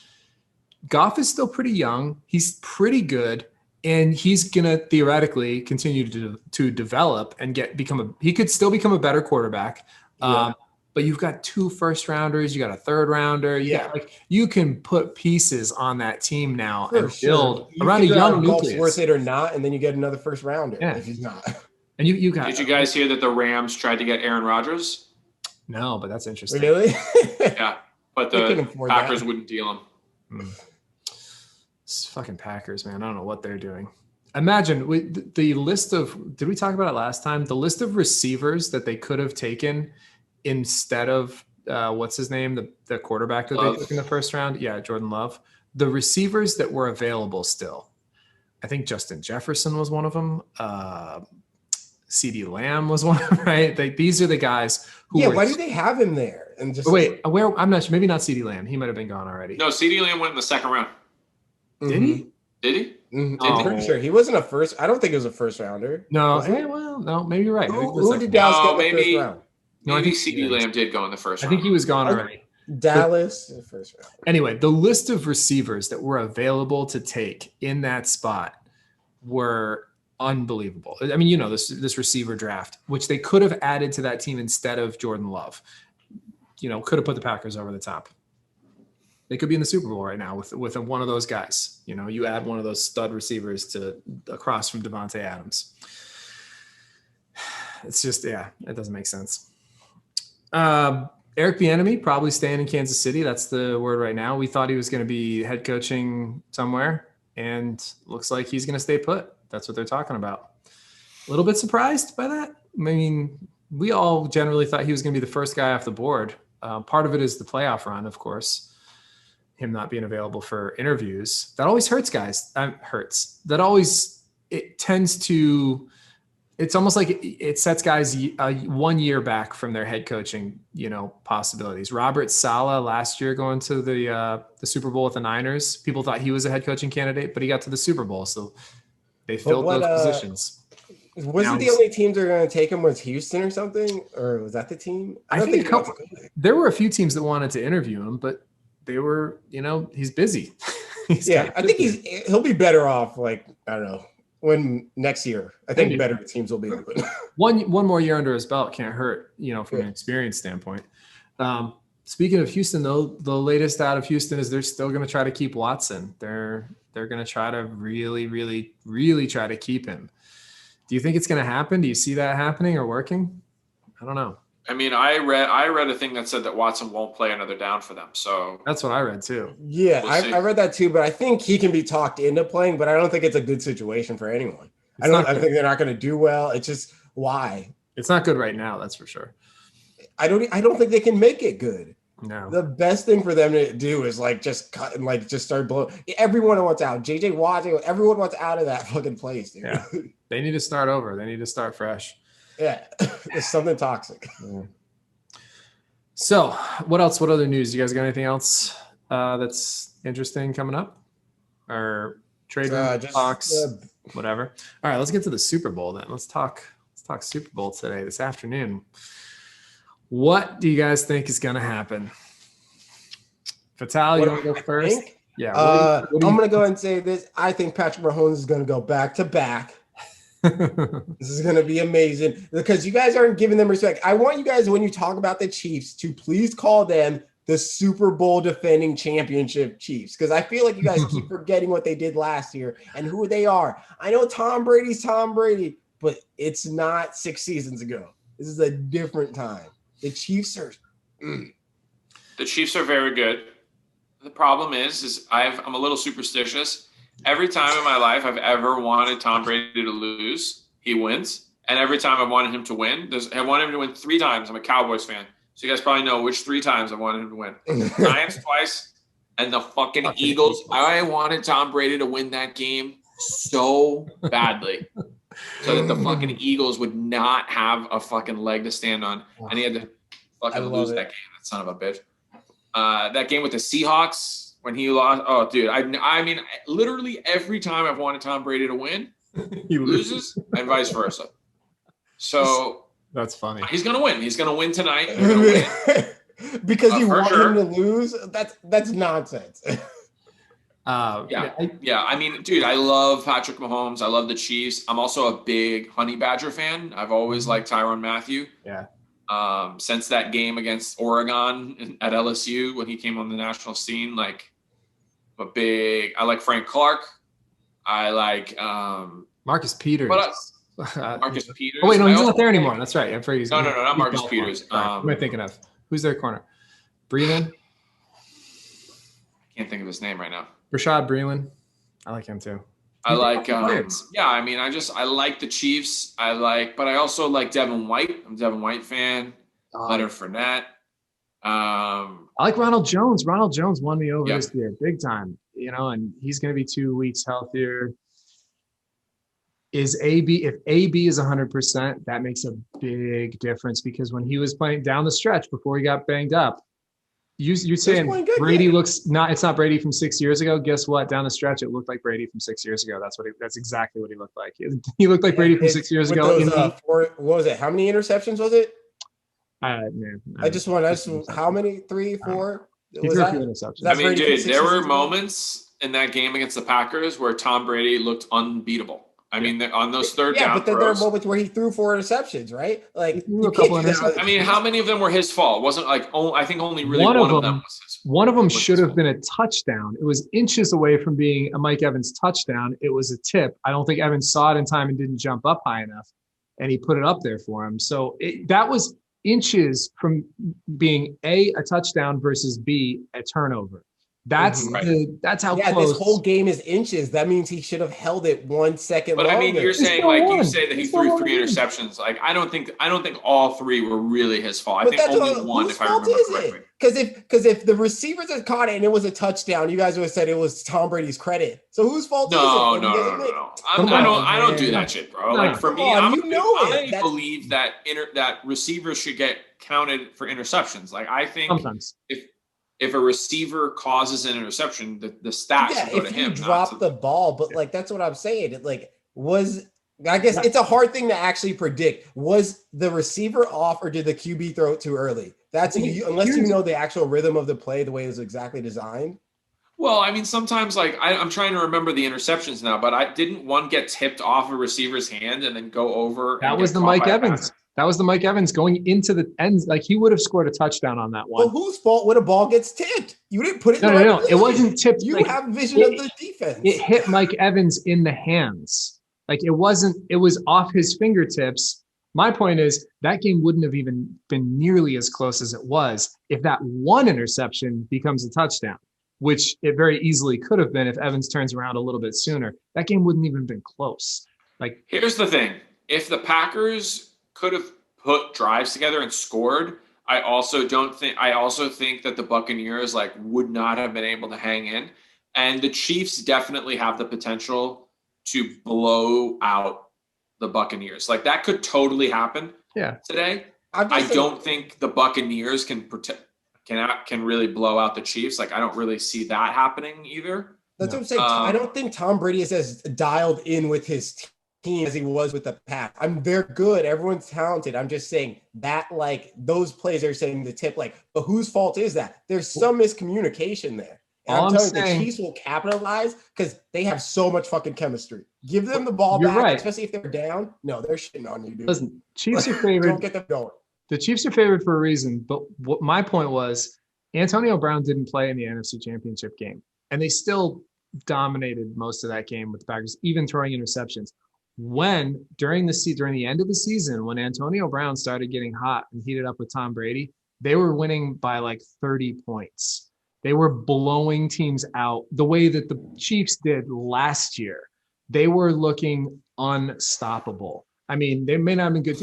Goff is still pretty young. He's pretty good, and he's gonna theoretically continue to develop and he could still become a better quarterback. But you've got 2 first rounders, you got a third rounder. You can put pieces on that team now and build around a young nucleus. Worth it or not, and then you get another first rounder if he's not. And you got. Did you guys hear that the Rams tried to get Aaron Rodgers? No, but that's interesting. Really? Yeah, but the Packers wouldn't deal him. It's fucking Packers, man. I don't know what they're doing. Imagine the list of, did we talk about it last time? The list of receivers that they could have taken instead of what's his name, the quarterback that Love. they took in the first round. Yeah, Jordan Love. The receivers that were available still. I think Justin Jefferson was one of them. CeeDee Lamb was one, right? These are the guys who. Yeah, why do they have him there? And just wait, where? I'm not sure. Maybe not CeeDee Lamb. He might have been gone already. No, CeeDee Lamb went in the second round. Did he? Did he? I'm pretty sure he wasn't a first. I don't think it was a first rounder. No, well, no, maybe you're right. Who did Dallas get in the first round? No, I think CeeDee Lamb did go in the first round. I think he was gone already. Dallas in the first round. Anyway, the list of receivers that were available to take in that spot were unbelievable. I mean, this receiver draft, which they could have added to that team instead of Jordan Love, could have put the Packers over the top. They could be in the Super Bowl right now with one of those guys. You add one of those stud receivers across from Devontae Adams. It's just, it doesn't make sense. Eric Bieniemy probably staying in Kansas City. That's the word right now. We thought he was going to be head coaching somewhere, and looks like he's going to stay put. That's what they're talking about. A little bit surprised by that. I mean, we all generally thought he was going to be the first guy off the board. Part of it is the playoff run, of course. Him not being available for interviews. That always hurts guys. It's almost like it sets guys 1 year back from their head coaching, possibilities. Robert Saleh last year going to the Super Bowl with the Niners. People thought he was a head coaching candidate, but he got to the Super Bowl. So they filled those positions. Wasn't the only teams that were going to take him was Houston or something? Or was that the team? I don't think there were a few teams that wanted to interview him, but they were, he's busy. I think he'll be better off, I don't know, when next year. I think better teams will be open. one more year under his belt can't hurt, from an experience standpoint. Speaking of Houston, though, the latest out of Houston is they're still going to try to keep Watson. They're going to try to really, really, really try to keep him. Do you think it's going to happen? Do you see that happening or working? I don't know. I mean, I read a thing that said that Watson won't play another down for them. So that's what I read too. Yeah, I read that too, but I think he can be talked into playing, but I don't think it's a good situation for anyone. I think they're not going to do well. It's just why. It's not good right now, that's for sure. I don't think they can make it good. No. The best thing for them to do is just cut and just start blowing. Everyone wants out. JJ Watt, everyone wants out of that fucking place, dude. Yeah. They need to start over. They need to start fresh. Yeah. There's something toxic. Yeah. So what else? What other news? You guys got anything else that's interesting coming up? Or trade talks, whatever. All right, let's get to the Super Bowl then. Let's talk Super Bowl today, this afternoon. What do you guys think is going to happen? Fatal, you want to go first? Yeah. I'm going to go ahead and say this. I think Patrick Mahomes is going to go back to back. This is going to be amazing because you guys aren't giving them respect. I want you guys, when you talk about the Chiefs, to please call them the Super Bowl defending championship Chiefs, because I feel like you guys keep forgetting what they did last year and who they are. I know Tom Brady's Tom Brady, but it's not 6 seasons ago. This is a different time. The Chiefs are The Chiefs are very good. The problem is I'm a little superstitious. Every time in my life I've ever wanted Tom Brady to lose, he wins. And every time I've wanted him to win, I want him to win 3 times. I'm a Cowboys fan. So you guys probably know which 3 times I wanted him to win. Giants twice and the fucking Eagles. I wanted Tom Brady to win that game so badly. So that the fucking Eagles would not have a fucking leg to stand on. And he had to fucking lose that game. That son of a bitch. That game with the Seahawks when he lost. Oh, dude. I mean, literally every time I've wanted Tom Brady to win, he loses and vice versa. So that's funny. He's going to win. He's going to win tonight. They're going to win. Because you want him to lose? That's nonsense. Yeah. I mean, dude, I love Patrick Mahomes. I love the Chiefs. I'm also a big Honey Badger fan. I've always liked Tyrann Mathieu. Yeah. Since that game against Oregon at LSU when he came on the national scene, I like Frank Clark. I like Marcus Peters. Marcus Peters. Oh wait, no, he's not there anymore. That's right. I'm afraid he's no, not Marcus Peters. Who am I thinking of? Who's their corner? Breeland? I can't think of his name right now. Rashad Breeland. I like him too. I like, yeah, I mean, I like the Chiefs. But I also like Devin White. I'm a Devin White fan. Leonard Fournette. I like Ronald Jones. Ronald Jones won me over this year, big time, and he's going to be 2 weeks healthier. If AB is 100%, that makes a big difference, because when he was playing down the stretch before he got banged up, you're saying Brady looks it's not Brady from 6 years ago. Guess what? Down the stretch, it looked like Brady from 6 years ago. That's exactly what he looked like. He looked like Brady from 6 years ago. What was it? How many interceptions was it? Man, how many? 3, 4? He threw a few interceptions. I mean, dude, there were moments in that game against the Packers where Tom Brady looked unbeatable. I mean, on those third down but then there are moments where he threw 4 interceptions, right? Like, a couple interceptions. I mean, how many of them were his fault? It wasn't like, I think only really one of them was his fault. One of them should have been a touchdown. It was inches away from being a Mike Evans touchdown. It was a tip. I don't think Evans saw it in time and didn't jump up high enough, and he put it up there for him. So that was inches from being A, a touchdown, versus B, a turnover. That's how close. This whole game is inches. That means he should have held it 1 second longer. But I mean, you're saying you say that he threw 3 interceptions. Like, I don't think all 3 were really his fault. I think only one, if I remember correctly. Because if the receivers had caught it and it was a touchdown, you guys would have said it was Tom Brady's credit. So whose fault is it? No. I don't do that shit, bro. Like, for me, I believe that that receivers should get counted for interceptions. Like, I think sometimes if a receiver causes an interception, the stats should go to him. If you drop the ball, but like, that's what I'm saying. I guess it's a hard thing to actually predict. Was the receiver off, or did the QB throw it too early? Unless you know the actual rhythm of the play, the way it was exactly designed. Well, I mean, sometimes, like, I'm trying to remember the interceptions now, but didn't one get tipped off a receiver's hand and then go over? That was the Mike Evans. That was the Mike Evans going into the end. Like, he would have scored a touchdown on that one. Well, whose fault when a ball gets tipped? You didn't put it in No. It wasn't tipped. You have vision of the defense. It hit Mike Evans in the hands. Like, it was off his fingertips. My point is that game wouldn't have even been nearly as close as it was if that one interception becomes a touchdown, which it very easily could have been if Evans turns around a little bit sooner. That game wouldn't even been close. Like, here's the thing. If the Packers could have put drives together and scored, I also think that the Buccaneers would not have been able to hang in. And the Chiefs definitely have the potential to blow out the Buccaneers. Like, that could totally happen today. I don't think the Buccaneers can really blow out the Chiefs. Like, I don't really see that happening either. That's what I'm saying. I don't think Tom Brady is as dialed in with his team as he was with the Pats. They're good. Everyone's talented. I'm just saying that, those plays are saying the tip, but whose fault is that? There's some miscommunication there. And I'm telling you, the Chiefs will capitalize because they have so much fucking chemistry. Give them the ball back, especially if they're down. No, they're shitting on you, dude. Listen, Chiefs are favored. Don't get them going. The Chiefs are favored for a reason, but what my point was, Antonio Brown didn't play in the NFC Championship game, and they still dominated most of that game with the Packers, even throwing interceptions. During the end of the season, when Antonio Brown started getting hot and heated up with Tom Brady, they were winning by 30 points. They were blowing teams out the way that the Chiefs did last year. They were looking unstoppable. I mean, they may not have been good.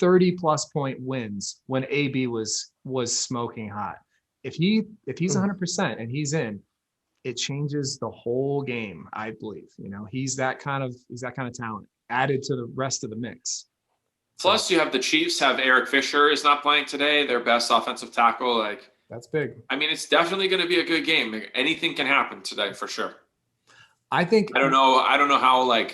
30-plus point wins when AB was smoking hot. If he's 100% and he's in, it changes the whole game. I believe. He's that kind of talent added to the rest of the mix. Plus, you have the Chiefs have Eric Fisher is not playing today. Their best offensive tackle. That's big. I mean, it's definitely going to be a good game. Anything can happen today for sure. I don't know how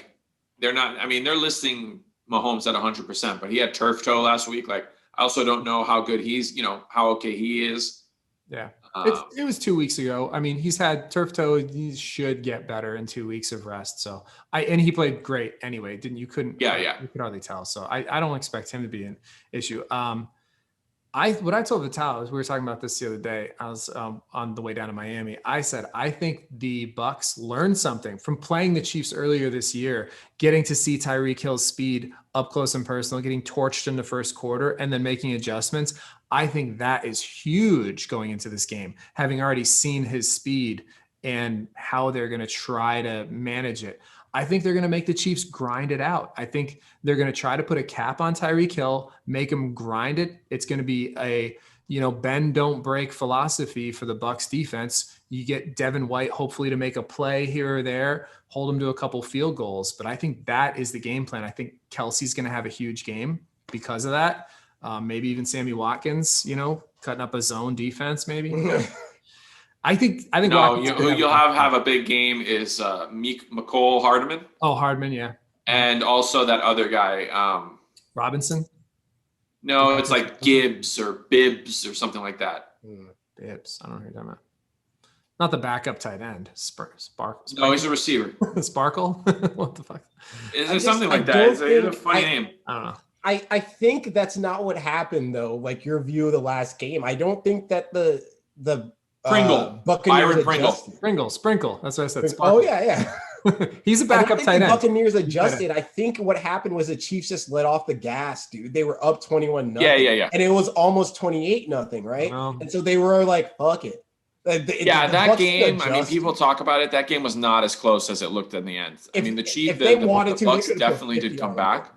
they're not. I mean, they're listing Mahomes at 100%, but he had turf toe last week. I also don't know how good how okay he is. Yeah, it was 2 weeks ago. I mean, he's had turf toe. He should get better in 2 weeks of rest. So and he played great anyway. You could hardly tell. So I don't expect him to be an issue. What I told Vital is, we were talking about this the other day. I was on the way down to Miami. I said, I think the Bucs learned something from playing the Chiefs earlier this year, getting to see Tyreek Hill's speed up close and personal, getting torched in the first quarter, and then making adjustments. I think that is huge going into this game, having already seen his speed and how they're going to try to manage it. I think they're going to make the Chiefs grind it out. I think they're going to try to put a cap on Tyreek Hill, make him grind it. It's going to be a, bend, don't break philosophy for the Bucs defense. You get Devin White, hopefully, to make a play here or there, hold him to a couple field goals. But I think that is the game plan. I think Kelsey's going to have a huge game because of that. Maybe even Sammy Watkins, cutting up a zone defense, maybe. I think. No, who you'll have a big game is McCole Hardman. Oh, Hardman, yeah. And also that other guy. Robinson? No, it's like Gibbs or Bibbs or something like that. Bibbs. I don't know who you're talking about. Not the backup tight end. Sparkle. No, he's a receiver. Sparkle? What the fuck? Is it something like that? It's a funny name. I don't know. I think that's not what happened though. Like your view of the last game. I don't think that the Pringle. Buccaneers Pringle. Sprinkle. That's what I said. Oh yeah. He's a backup tight end. The Buccaneers adjusted. I think what happened was the Chiefs just let off the gas, dude. They were up 21-0. Yeah. And it was almost 28-0, right? And so they were like, fuck it. That game, I mean, people talk about it. That game was not as close as it looked in the end. The Bucs definitely did come back.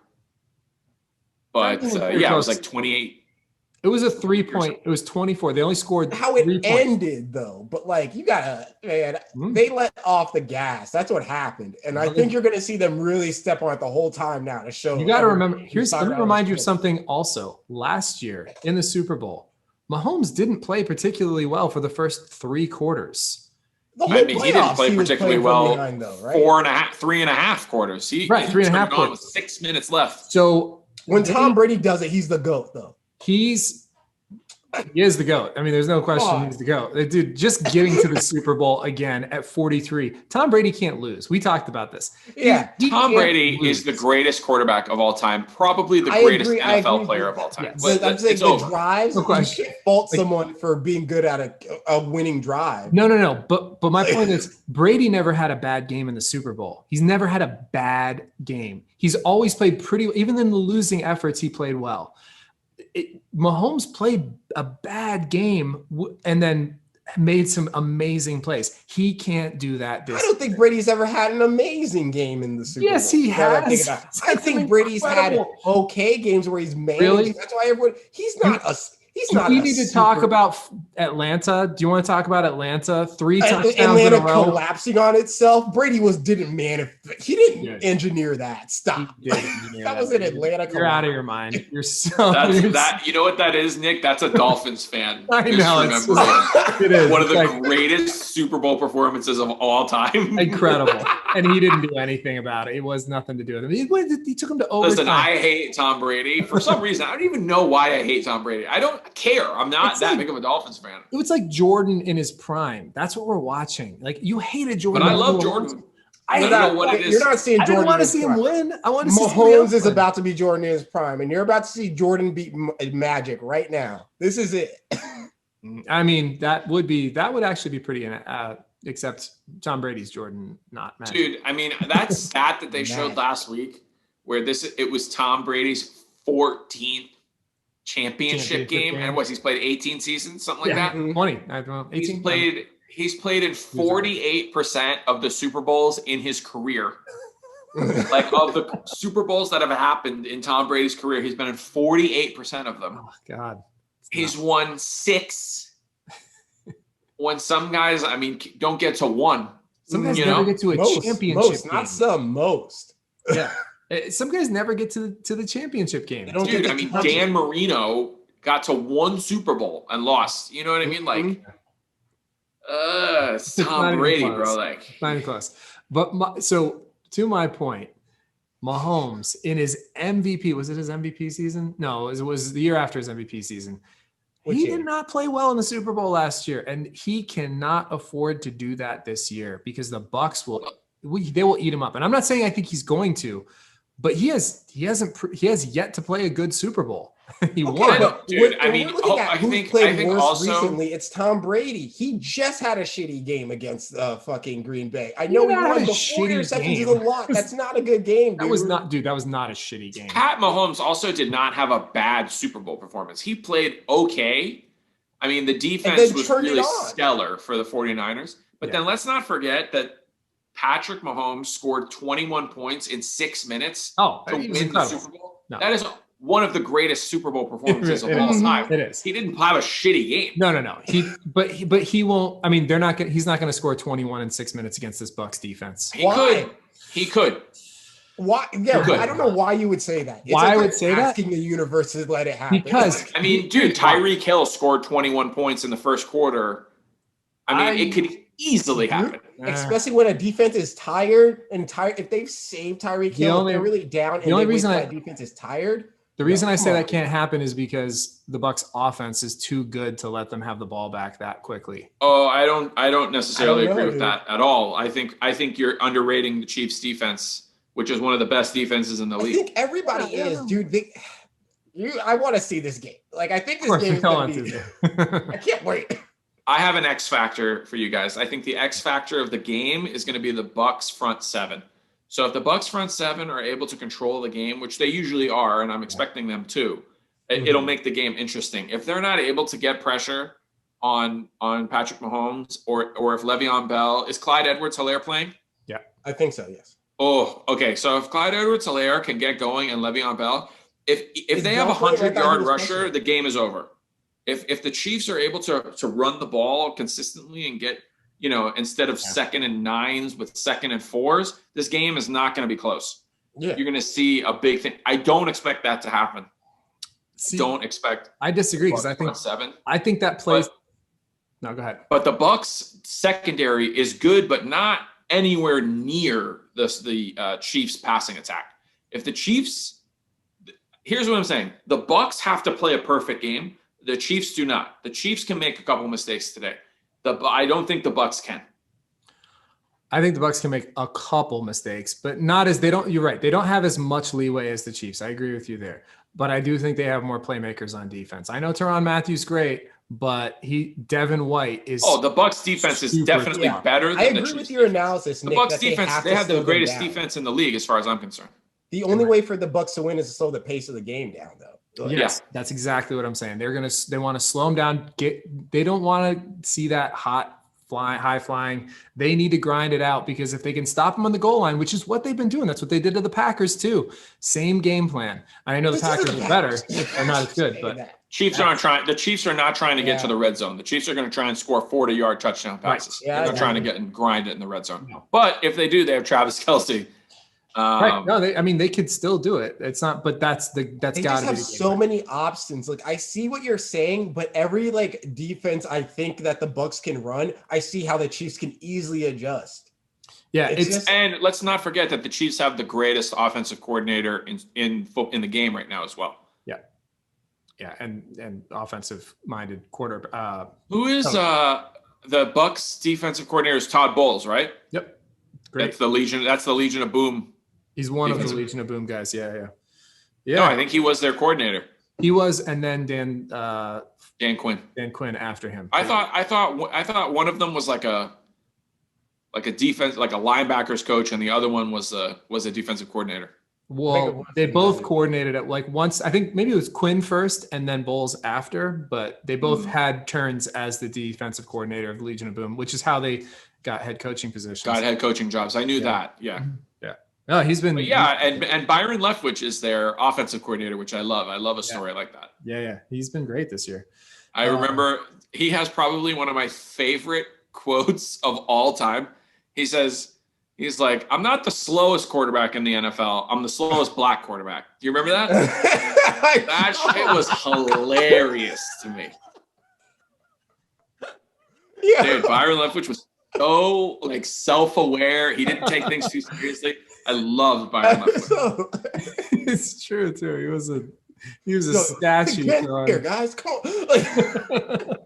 But it was like 28. It was a 3-point. It was 24. They only scored how it ended though. But like you gotta, man, they let off the gas. That's what happened. And I think you're gonna see them really step on it the whole time now to show. You gotta remember. Let me remind you of something. Also, last year in the Super Bowl, Mahomes didn't play particularly well for the first 3 quarters. He didn't play particularly well. Behind, though, right? 3.5 quarters. 3.5 quarters with 6 minutes left. So when Tom Brady does it, he's the GOAT, though. He is the GOAT. I mean, there's no question he's the GOAT. Dude, just getting to the Super Bowl again at 43. Tom Brady can't lose. We talked about this. Yeah. Tom Brady is the greatest quarterback of all time, probably the greatest NFL player of all time. Yes. But I'm saying the drives, you can't fault someone for being good at a winning drive. No. But my point is Brady never had a bad game in the Super Bowl. He's never had a bad game. He's always played even in the losing efforts, he played well. Mahomes played a bad game and then made some amazing plays. He can't do that. I don't think Brady's ever had an amazing game in the Super Bowl. Yes, he has. I think Brady's had okay games where he's managed. Really? That's why everyone. He's not. We need to talk about Atlanta. Do you want to talk about Atlanta? 3 touchdowns Atlanta in a row. Collapsing on itself. Brady he didn't engineer that. Stop. That was an Atlanta. You're out of your mind. You're you know what that is, Nick? That's a Dolphins fan. I know. It is one of the greatest Super Bowl performances of all time. Incredible. And he didn't do anything about it. It was nothing to do with him. He took him to overtime. Listen, I hate Tom Brady. For some reason, I don't even know why I hate Tom Brady. I don't care. I'm not big of a Dolphins fan. It was like Jordan in his prime. That's what we're watching. Like you hated Jordan. But I love Jordan. I don't know what it is. You're not seeing Jordan. I didn't want to see him win. I want to see Mahomes is about to be Jordan in his prime, and you're about to see Jordan beat Magic right now. This is it. I mean, that would actually be pretty. Except Tom Brady's Jordan, not Magic. Dude, I mean that stat that they showed last week, where it was Tom Brady's 14th championship game, and he's played 18 seasons, something like that. 20, I don't know, 18. He's played in 48% of the Super Bowls in his career. Like of the Super Bowls that have happened in Tom Brady's career, he's been in 48% of them. Oh God, he's won 6. When some guys, I mean, don't get to 1. Some guys never get to a championship most, game. Not some, most. Yeah. Some guys never get to the championship game. Dude, I mean, Dan Marino got to 1 Super Bowl and lost. You know what I mean? Like, it's Tom Brady, bro. Like, not even close. But so to my point, Mahomes in his MVP, was it his MVP season? No, it was the year after his MVP season. He did not play well in the Super Bowl last year, and he cannot afford to do that this year because the Bucs will eat him up. And I'm not saying I think he's going to, but he has yet to play a good Super Bowl. He won. Dude, I mean, I think also recently it's Tom Brady. He just had a shitty game against fucking Green Bay. I know he won, but 4 interceptions is a lot. That's not a good game, dude. That was not a shitty game. Pat Mahomes also did not have a bad Super Bowl performance. He played okay. I mean, the defense was really stellar for the 49ers. But then let's not forget that Patrick Mahomes scored 21 points in 6 minutes Oh, to he was win the incredible. Super Bowl. No. That is one of the greatest Super Bowl performances of It all is. time. It is. He didn't have a shitty game. No. But he won't. I mean, he's not going to score 21 in 6 minutes against this Bucs defense. He could. Why? Yeah, Good. I don't know why you would say that. It's Why I like would say that? asking the universe to let it happen. Because I mean, dude, Tyreek Hill scored 21 points in the first quarter. I mean, it could easily happen. Especially when a defense is tired and if they've saved Tyreek Hill, if they're really down and only reason that defense is tired. The reason I say that can't happen is because the Bucs offense is too good to let them have the ball back that quickly. Oh, I don't necessarily agree with dude. that at all. I think you're underrating the Chiefs defense, which is one of the best defenses in the I league. think everybody is, dude. I want to see this game. Like, I think this game is going to be. I can't wait. I have an X factor for you guys. I think the X factor of the game is going to be the Bucs front seven. So if the Bucs front seven are able to control the game, which they usually are, and I'm expecting them to, it'll make the game interesting. If they're not able to get pressure on Patrick Mahomes or if Le'Veon Bell, is Clyde Edwards-Helaire playing? Yeah, I think so. Yes. Oh, okay. So if Clyde Edwards-Helaire can get going and Le'Veon Bell, if they have a 100-yard rusher, the game is over. If the Chiefs are able to run the ball consistently and get, instead of 2nd and 9s with 2nd and 4s, this game is not going to be close. Yeah. You're going to see a big thing. I don't expect that to happen. I disagree because I think that plays. No, go ahead. But the Bucs secondary is good, but not anywhere near the Chiefs passing attack. If the Chiefs, here's what I'm saying: the Bucs have to play a perfect game. The Chiefs do not. The Chiefs can make a couple mistakes today. I don't think the Bucs can. I think the Bucs can make a couple mistakes, but not as you're right. They don't have as much leeway as the Chiefs. I agree with you there. But I do think they have more playmakers on defense. I know Tyrann Mathieu's great, but Devin White is. Oh, the Bucs defense is definitely better than the Chiefs. I agree with your analysis, Nick. The Bucs defense, they have the greatest defense in the league as far as I'm concerned. The only way for the Bucs to win is to slow the pace of the game down, though. Yes, that's exactly what I'm saying. They want to slow them down. They don't want to see that high flying. They need to grind it out because if they can stop them on the goal line, which is what they've been doing, that's what they did to the Packers too. Same game plan. I know the Packers are better. They're not as good, but the Chiefs are not trying to get to the red zone. The Chiefs are going to try and score 40-yard touchdown passes. Right. They're not trying to get and grind it in the red zone. No. But if they do, they have Travis Kelce. Right. No, they could still do it. It's not, but that's got to be. They just have so many options. Like, I see what you're saying, but every defense I think that the Bucs can run, I see how the Chiefs can easily adjust. Yeah, and let's not forget that the Chiefs have the greatest offensive coordinator in the game right now as well. Yeah, and offensive minded quarter. Who is the Bucs defensive coordinator? Is Todd Bowles, right? Yep. Great. That's the Legion of Boom. He's one of the Legion of Boom guys. Yeah. No, I think he was their coordinator. He was, and then Dan Quinn. Dan Quinn after him. I thought one of them was like a defense, like a linebackers coach, and the other one was a defensive coordinator. Well, they both coordinated at once. I think maybe it was Quinn first and then Bowles after, but they both had turns as the defensive coordinator of the Legion of Boom, which is how they got head coaching positions. Got head coaching jobs. I knew that. Yeah. No, he's been. And Byron Leftwich is their offensive coordinator, which I love. I love a story like that. Yeah. He's been great this year. I remember he has probably one of my favorite quotes of all time. He's like, I'm not the slowest quarterback in the NFL. I'm the slowest black quarterback. Do you remember that? That shit was hilarious to me. Yeah. Dude, Byron Leftwich was so self-aware. He didn't take things too seriously. I loved Byron Leftwich. It's true too. He was a statue. Here, guys, come on.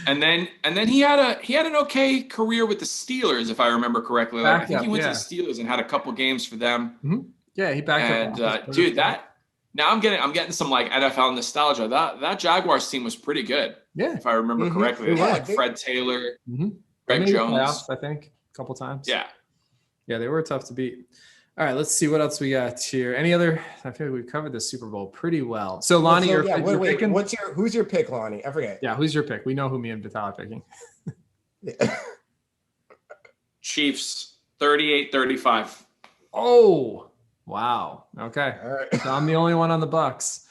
And then he had an okay career with the Steelers, if I remember correctly. I think he went to the Steelers and had a couple games for them. Mm-hmm. Yeah, he backed up. And dude, now I'm getting some NFL nostalgia. That Jaguars team was pretty good. Yeah, if I remember correctly, they had Fred Taylor, Greg Jones, playoffs, I think, a couple times. Yeah, they were tough to beat. All right, let's see what else we got here. Any other? I feel like we've covered the Super Bowl pretty well. So Lonnie, you're picking. Who's your pick, Lonnie? I forget. Yeah, who's your pick? We know who me and Vital are picking. Chiefs 38-35. Oh, wow. Okay. All right. So I'm the only one on the Bucs.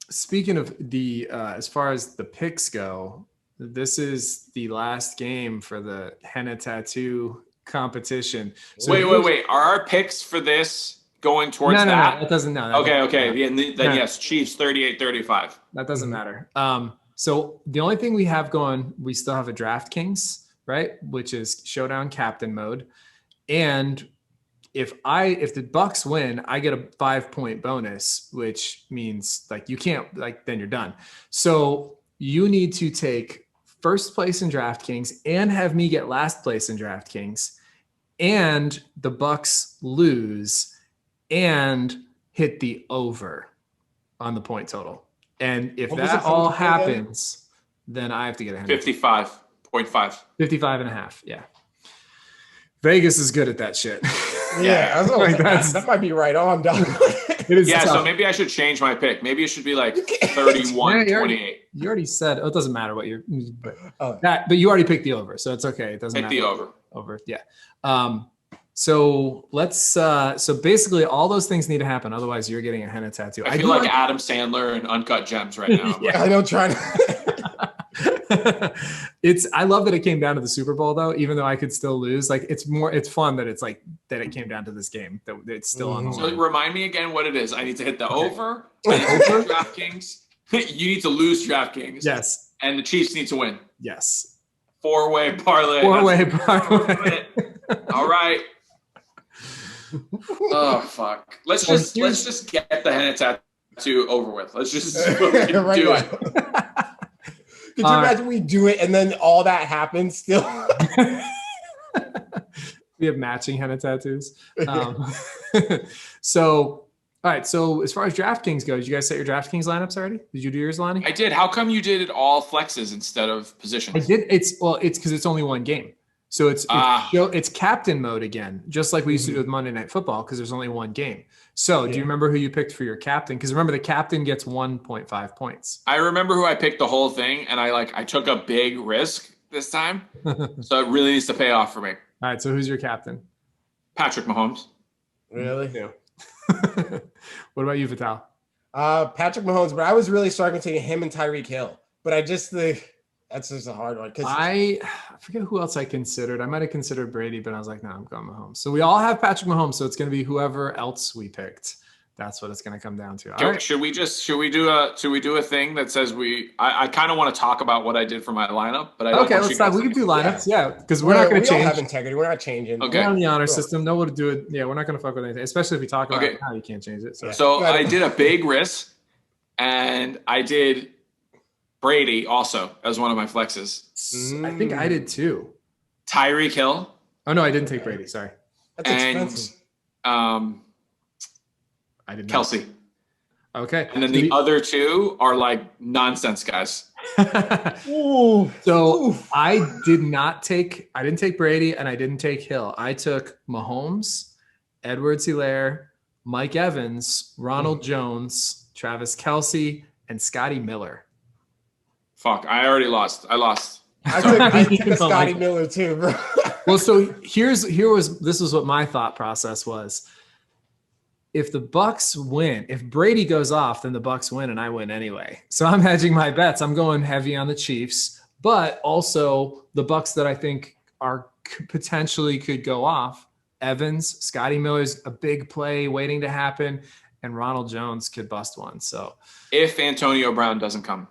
Speaking of the, as far as the picks go, this is the last game for the henna tattoo competition. So Wait. Are our picks for this going towards no, that? No, that doesn't. No. Okay. Yeah, then yes, Chiefs 38-35. That doesn't matter. So the only thing we have going, we still have a DraftKings, right? Which is showdown captain mode. And if the Bucs win, I get a 5-point bonus, which means like you can't, like, then you're done. So you need to take first place in DraftKings and have me get last place in DraftKings, and the Bucs lose and hit the over on the point total. And if that all happens, then I have to get a 55.5. 55.5. Yeah. Vegas is good at that shit. Yeah, I was gonna Like, say, that might be right on, dog. It is Yeah, tough. so maybe I should change my pick. Maybe it should be like 31-28. You already said, it doesn't matter what you're, Oh. but you already picked the over, so it's okay. It doesn't Pick matter. the over. Over, yeah. So let's, so basically all those things need to happen. Otherwise you're getting a henna tattoo. I feel like Adam Sandler and Uncut Gems right now. Yeah. I know, trying to. I love that it came down to the Super Bowl though, even though I could still lose. Like it's fun that it's like that it came down to this game, that it's still on the So line. remind me again what it is. I need to hit the over. Over? DraftKings. You need to lose DraftKings. Yes. And the Chiefs need to win. Yes. 4-way parlay. 4-way parlay. All right. Oh fuck. Let's just get the henna tattoo over with. Let's just do Right it. now. Could you imagine we do it and then all that happens still? We have matching henna tattoos. So, all right. So as far as DraftKings goes, did you guys set your DraftKings lineups already? Did you do yours, Lonnie? I did. How come you did it all flexes instead of positions? I did. It's because it's only one game. So it's captain mode again, just like we used to do with Monday Night Football, because there's only one game. So do you remember who you picked for your captain? Because remember, the captain gets 1.5 points. I remember who I picked the whole thing, and I took a big risk this time. So it really needs to pay off for me. All right. So who's your captain? Patrick Mahomes. Really? Yeah. What about you, Vital? Patrick Mahomes, but I was really struggling to him and Tyreek Hill. But I just think that's just a hard one. I forget who else I considered. I might have considered Brady, but I was like, no, I'm going Mahomes. So we all have Patrick Mahomes. So it's going to be whoever else we picked. That's what it's going to come down to. All right. Should we do a thing that says I kind of want to talk about what I did for my lineup, but I don't Okay, let's talk. We can do lineups. Yeah, because we're not going to We all change. have integrity. We're not changing. Okay. We're on the honor system. No one to do it. Yeah, we're not going to fuck with anything, especially if we talk about how you can't change it. So I did a big risk, and I did Brady also as one of my flexes. I think I did too. Tyreek Hill. Oh no, I didn't take Brady. Sorry. That's And expensive. I did not. Kelsey. Okay. And then the other two are like nonsense guys. So I didn't take Brady and I didn't take Hill. I took Mahomes, Edwards-Helaire, Mike Evans, Ronald Jones, Travis Kelsey, and Scotty Miller. Fuck, I already lost. I lost. I took a Scotty Miller too, bro. Well, so this is what my thought process was. If the Bucs win, if Brady goes off, then the Bucs win and I win anyway. So I'm hedging my bets. I'm going heavy on the Chiefs, but also the Bucs that I think are potentially could go off. Evans, Scotty Miller's a big play waiting to happen, and Ronald Jones could bust one. So if Antonio Brown doesn't come,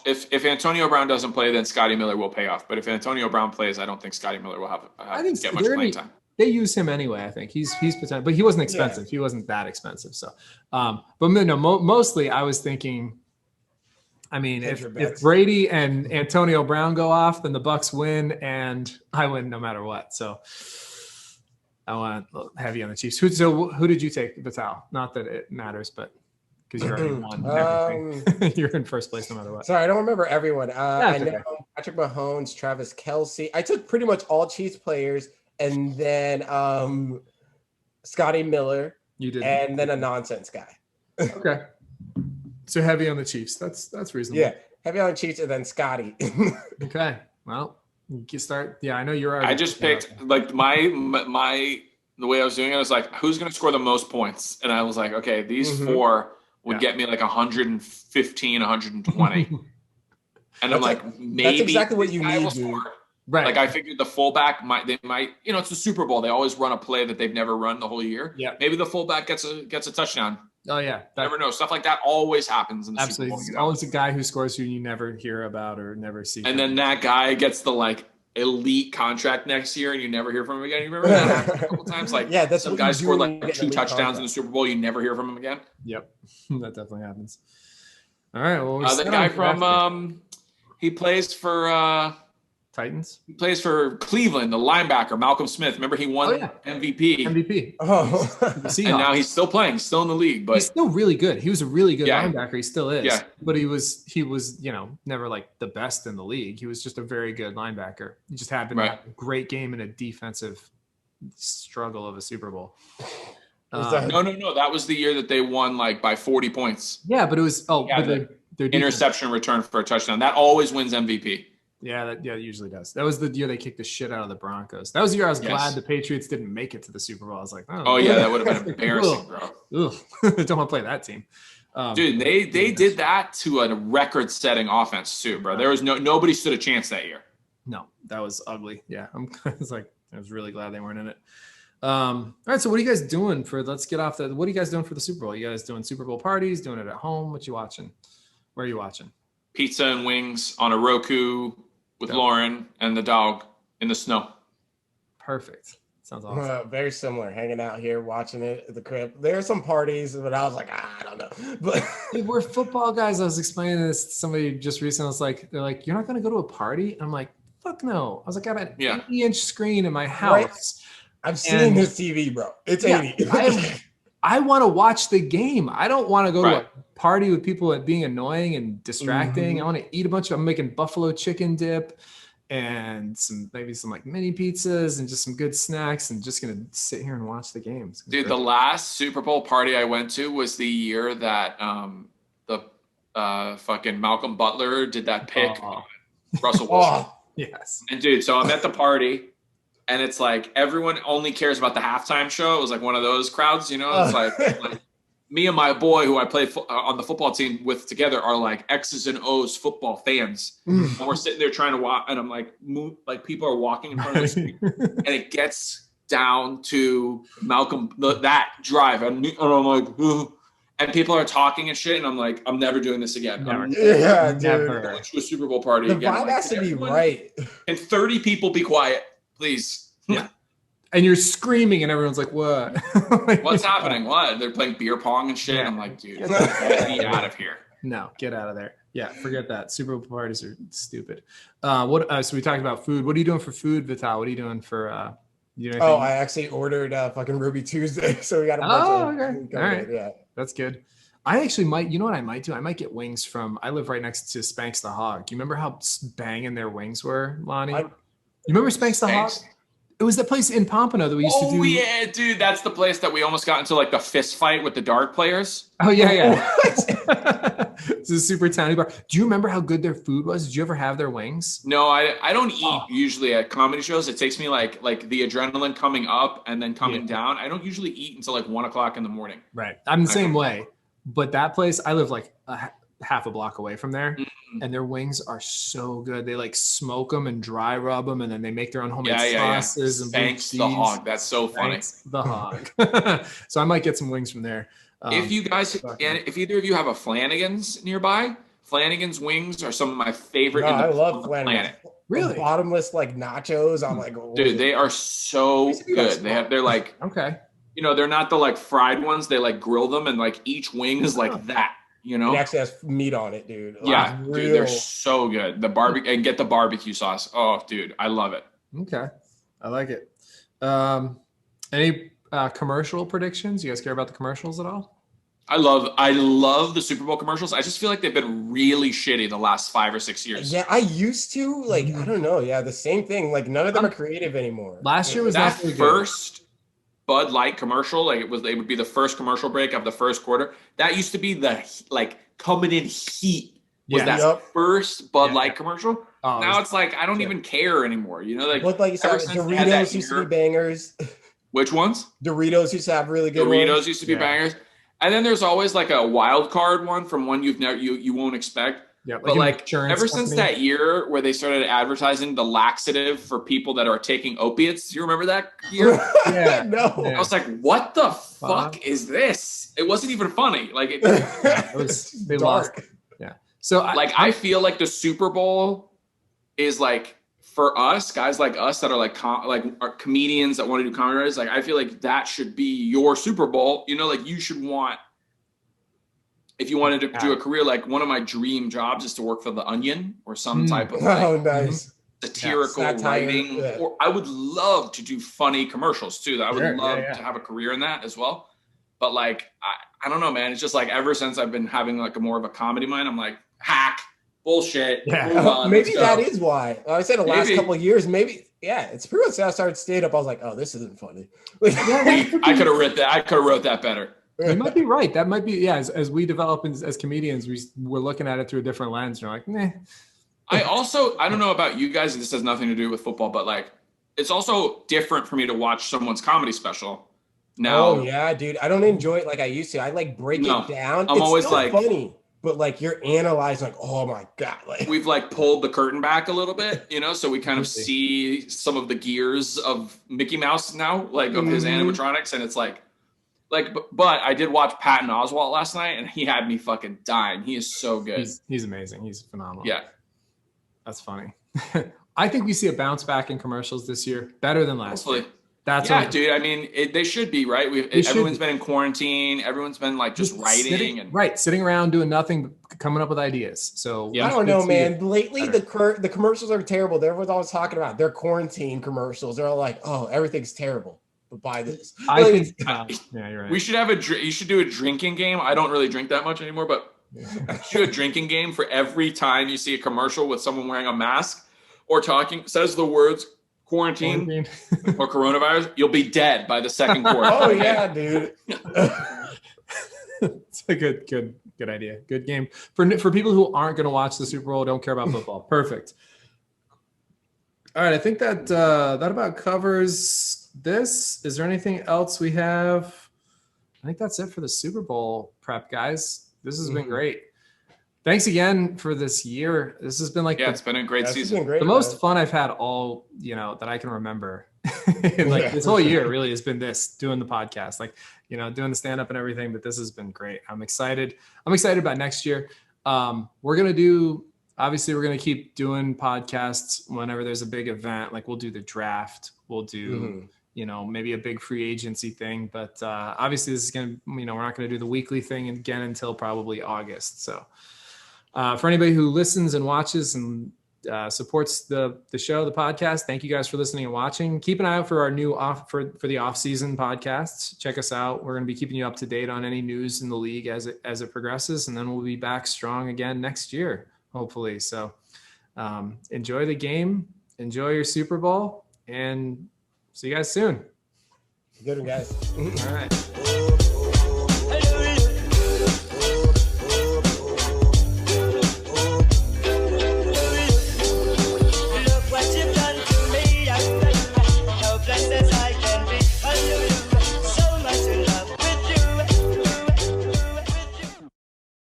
if Antonio Brown doesn't play, then Scotty Miller will pay off. But if Antonio Brown plays, I don't think Scotty Miller will get much playing time. They use him anyway. I think he's potential, but he wasn't expensive. Yeah. He wasn't that expensive. So, but no, mostly I was thinking, I mean, if Brady and Antonio Brown go off, then the Bucs win and I win no matter what. So I went heavy on the Chiefs. Who did you take, Vital? Not that it matters, but because you already won everything. You're in first place no matter what. Sorry, I don't remember everyone. I know Patrick Mahomes, Travis Kelsey. I took pretty much all Chiefs players. And then Scotty Miller. You did. And then a nonsense guy. Okay. So heavy on the Chiefs. That's reasonable. Yeah. Heavy on the Chiefs and then Scotty. Okay. Well, You start. Yeah, I know you're already. I just picked like the way I was doing it, I was like, who's going to score the most points? And I was like, okay, these four would get me like 115, 120. And I'm like, maybe that's exactly what you need, dude. Right. Like I figured the fullback might, it's the Super Bowl. They always run a play that they've never run the whole year. Yeah. Maybe the fullback gets a touchdown. Oh yeah. You never know. Stuff like that always happens in the Super Bowl. Absolutely. Always a guy who scores who you never hear about or never see. And then that guy gets the like elite contract next year and you never hear from him again. You remember that happened a couple times? Like that's some guy scored like 2 touchdowns in the Super Bowl. You never hear from him again. Yep. That definitely happens. All right. Well, the guy from he plays for Titans. He plays for Cleveland, the linebacker, Malcolm Smith. Remember he won MVP. Oh. And now he's still playing, still in the league, but he's still really good. He was a really good linebacker. He still is. Yeah. But he was, never like the best in the league. He was just a very good linebacker. He just happened to have a great game in a defensive struggle of a Super Bowl. No. That was the year that they won like by 40 points. Yeah, but it was their interception return for a touchdown. That always wins MVP. Yeah, it usually does. That was the year they kicked the shit out of the Broncos. That was the year I was glad the Patriots didn't make it to the Super Bowl. I was like, oh yeah, that would have been embarrassing, bro. Don't want to play that team. Dude, they did that to a record-setting offense too, bro. There was nobody stood a chance that year. No, that was ugly. Yeah, I was really glad they weren't in it. All right, so what are you guys doing let's get off what are you guys doing for the Super Bowl? You guys doing Super Bowl parties, doing it at home? What you watching? Where are you watching? Pizza and wings on a Roku with Lauren and the dog in the snow. Perfect. Sounds awesome. Very similar. Hanging out here, watching it at the crib. There are some parties, but I was like, I don't know. But we're football guys. I was explaining this to somebody just recently. I was like, they're like, you're not going to go to a party? I'm like, fuck no. I was like, I have an 80-inch screen in my house. Right? I've seen this TV, bro. It's 80. I want to watch the game. I don't want to go to a party with people and being annoying and distracting. I want to eat I'm making buffalo chicken dip and maybe some like mini pizzas and just some good snacks and just going to sit here and watch the games. Dude, the last Super Bowl party I went to was the year that the fucking Malcolm Butler did that pick on Russell Wilson. Yes. And dude, so I'm at the party and it's like everyone only cares about the halftime show. It was like one of those crowds, It's like me and my boy, who I play on the football team with together, are like X's and O's football fans. And we're sitting there trying to walk, and I'm like, people are walking in front of the screen, and it gets down to Malcolm that drive, and I'm like, ugh. And people are talking and shit, and I'm like, I'm never doing this again. Never. Never going to a Super Bowl party again. The vibe has to be right. And 30 people be quiet, please. Yeah. And you're screaming, and everyone's like, what? What's happening? What? They're playing beer pong and shit. Yeah. I'm like, dude, get me out of here. No, get out of there. Yeah, forget that. Super Bowl parties are stupid. So we talked about food. What are you doing for food, Vital? What are you doing for I actually ordered fucking Ruby Tuesday, so we got a bunch of all right. Yeah. That's good. I actually might, you know what I might do? I might get wings I live right next to Spanx the Hog. Do you remember how banging their wings were, Lonnie? You remember Spanx the Hog? It was that place in Pompano that we used to do. Oh, yeah, dude. That's the place that we almost got into like the fist fight with the dart players. Oh, yeah. It's a super tiny bar. Do you remember how good their food was? Did you ever have their wings? No, I don't eat usually at comedy shows. It takes me like the adrenaline coming up and then coming down. I don't usually eat until like 1:00 in the morning. Right. I'm the same way. But that place, I live like half a block away from there, and their wings are so good. They like smoke them and dry rub them, and then they make their own homemade sauces and Thanks the Hog. That's so funny. Thanks the Hog. So I might get some wings from there. If you guys, and if either of you have a Flanagan's nearby, Flanagan's wings are some of my favorite. I love Flanagan's. Really? The bottomless like nachos. I'm like, dude, they are so good. They're like, okay. They're not the like fried ones. They like grill them, and like each wing is like that. It actually has meat on it, dude. Yeah, dude, they're so good. The barbecue and get the barbecue sauce. Oh, dude, I love it. Okay, I like it. Any commercial predictions? You guys care about the commercials at all? I love the Super Bowl commercials. I just feel like they've been really shitty the last 5 or 6 years. Yeah, I used to I don't know. Yeah, the same thing. Like none of them are creative anymore. Last year was that first Bud Light commercial. Like it would be the first commercial break of the first quarter. That used to be the like coming in heat. Was that first Bud Light commercial? Oh, Now it's like I don't even care anymore. You know, like Look like you said, ever since they had that Doritos used to be year- bangers. Which ones? Doritos used to have really good Doritos ones. used to be Yeah. bangers, and then there's always like a wild card one from one you won't expect. Yeah, But an like insurance ever since company. that year where they started advertising the laxative for people that are taking opiates, do you remember that year? Yeah. No. I was like, what the fuck is this? It wasn't even funny. Like it, It was they lost. Dark. Yeah. So I feel like the Super Bowl is like for us guys like us that are like are comedians that want to do comedy writers. Like I feel like that should be your Super Bowl. You know, like you should want. If you wanted to do a career, like one of my dream jobs is to work for The Onion or some type of like Oh, nice. satirical Satire, writing. yeah. Or I would love to do funny commercials too. I would Sure, love yeah. to have a career in that as well. But like, I don't know, man. It's just like ever since I've been having like a more of a comedy mind, I'm like, hack, bullshit. Yeah. Move on, Maybe let's go. that is why. I said the last Maybe. couple of years, maybe, yeah, it's pretty much I started stand up. I was like, oh, this isn't funny. I could have written that. I could have wrote that better. You might be right. That might be, yeah. As we develop as comedians, we're looking at it through a different lens. You're like, meh. I don't know about you guys. This has nothing to do with football, but like, it's also different for me to watch someone's comedy special. Now, Oh yeah, dude. I don't enjoy it like I used to. I like break No, it down. I'm It's always still like- funny, but like you're analyzing, like, oh my god, like we've like pulled the curtain back a little bit, you know, so we kind of Really? see some of the gears of Mickey Mouse now, like of his Mhm. animatronics, and it's like, but I did watch Patton Oswalt last night, and he had me fucking dying. He is so good. He's amazing. He's phenomenal. Yeah, That's funny. I think we see a bounce back in commercials this year, better than last year. hopefully. That's Yeah, what dude. I mean, they should be right. They should Everyone's be. been in quarantine. Everyone's been like just writing and sitting around doing nothing, but coming up with ideas. So Yeah. I don't know, man. Lately, better. the commercials are terrible. Everyone's always talking about their quarantine commercials. They're all like, "Oh, everything's terrible, but buy this." I Like, think, yeah, you're right. we should have you should do a drinking game. I don't really drink that much anymore, but you should do a drinking game for every time you see a commercial with someone wearing a mask or says the words quarantine or coronavirus, you'll be dead by the second quarter. oh yeah, dude. It's a good idea. Good game for people who aren't going to watch the Super Bowl, don't care about football. Perfect. All right, I think that that about covers this. Is there anything else we have? I think that's it for the Super Bowl prep, guys. This has been great. Thanks again for this year. This has been like Yeah, it's been a great This has season. been great, the most man. fun I've had all, that I can remember. Like this whole year really has been doing the podcast, like, doing the stand up and everything, but this has been great. I'm excited about next year. We're going to keep doing podcasts whenever there's a big event. Like we'll do the draft, we'll do, maybe a big free agency thing, but obviously this is going to, we're not going to do the weekly thing again until probably August. So for anybody who listens and watches and supports the show, the podcast, thank you guys for listening and watching. Keep an eye out for our new for the off-season podcasts. Check us out. We're going to be keeping you up to date on any news in the league as it progresses, and then we'll be back strong again next year, hopefully. So enjoy the game, enjoy your Super Bowl, and see you guys soon. Good one, guys. All right.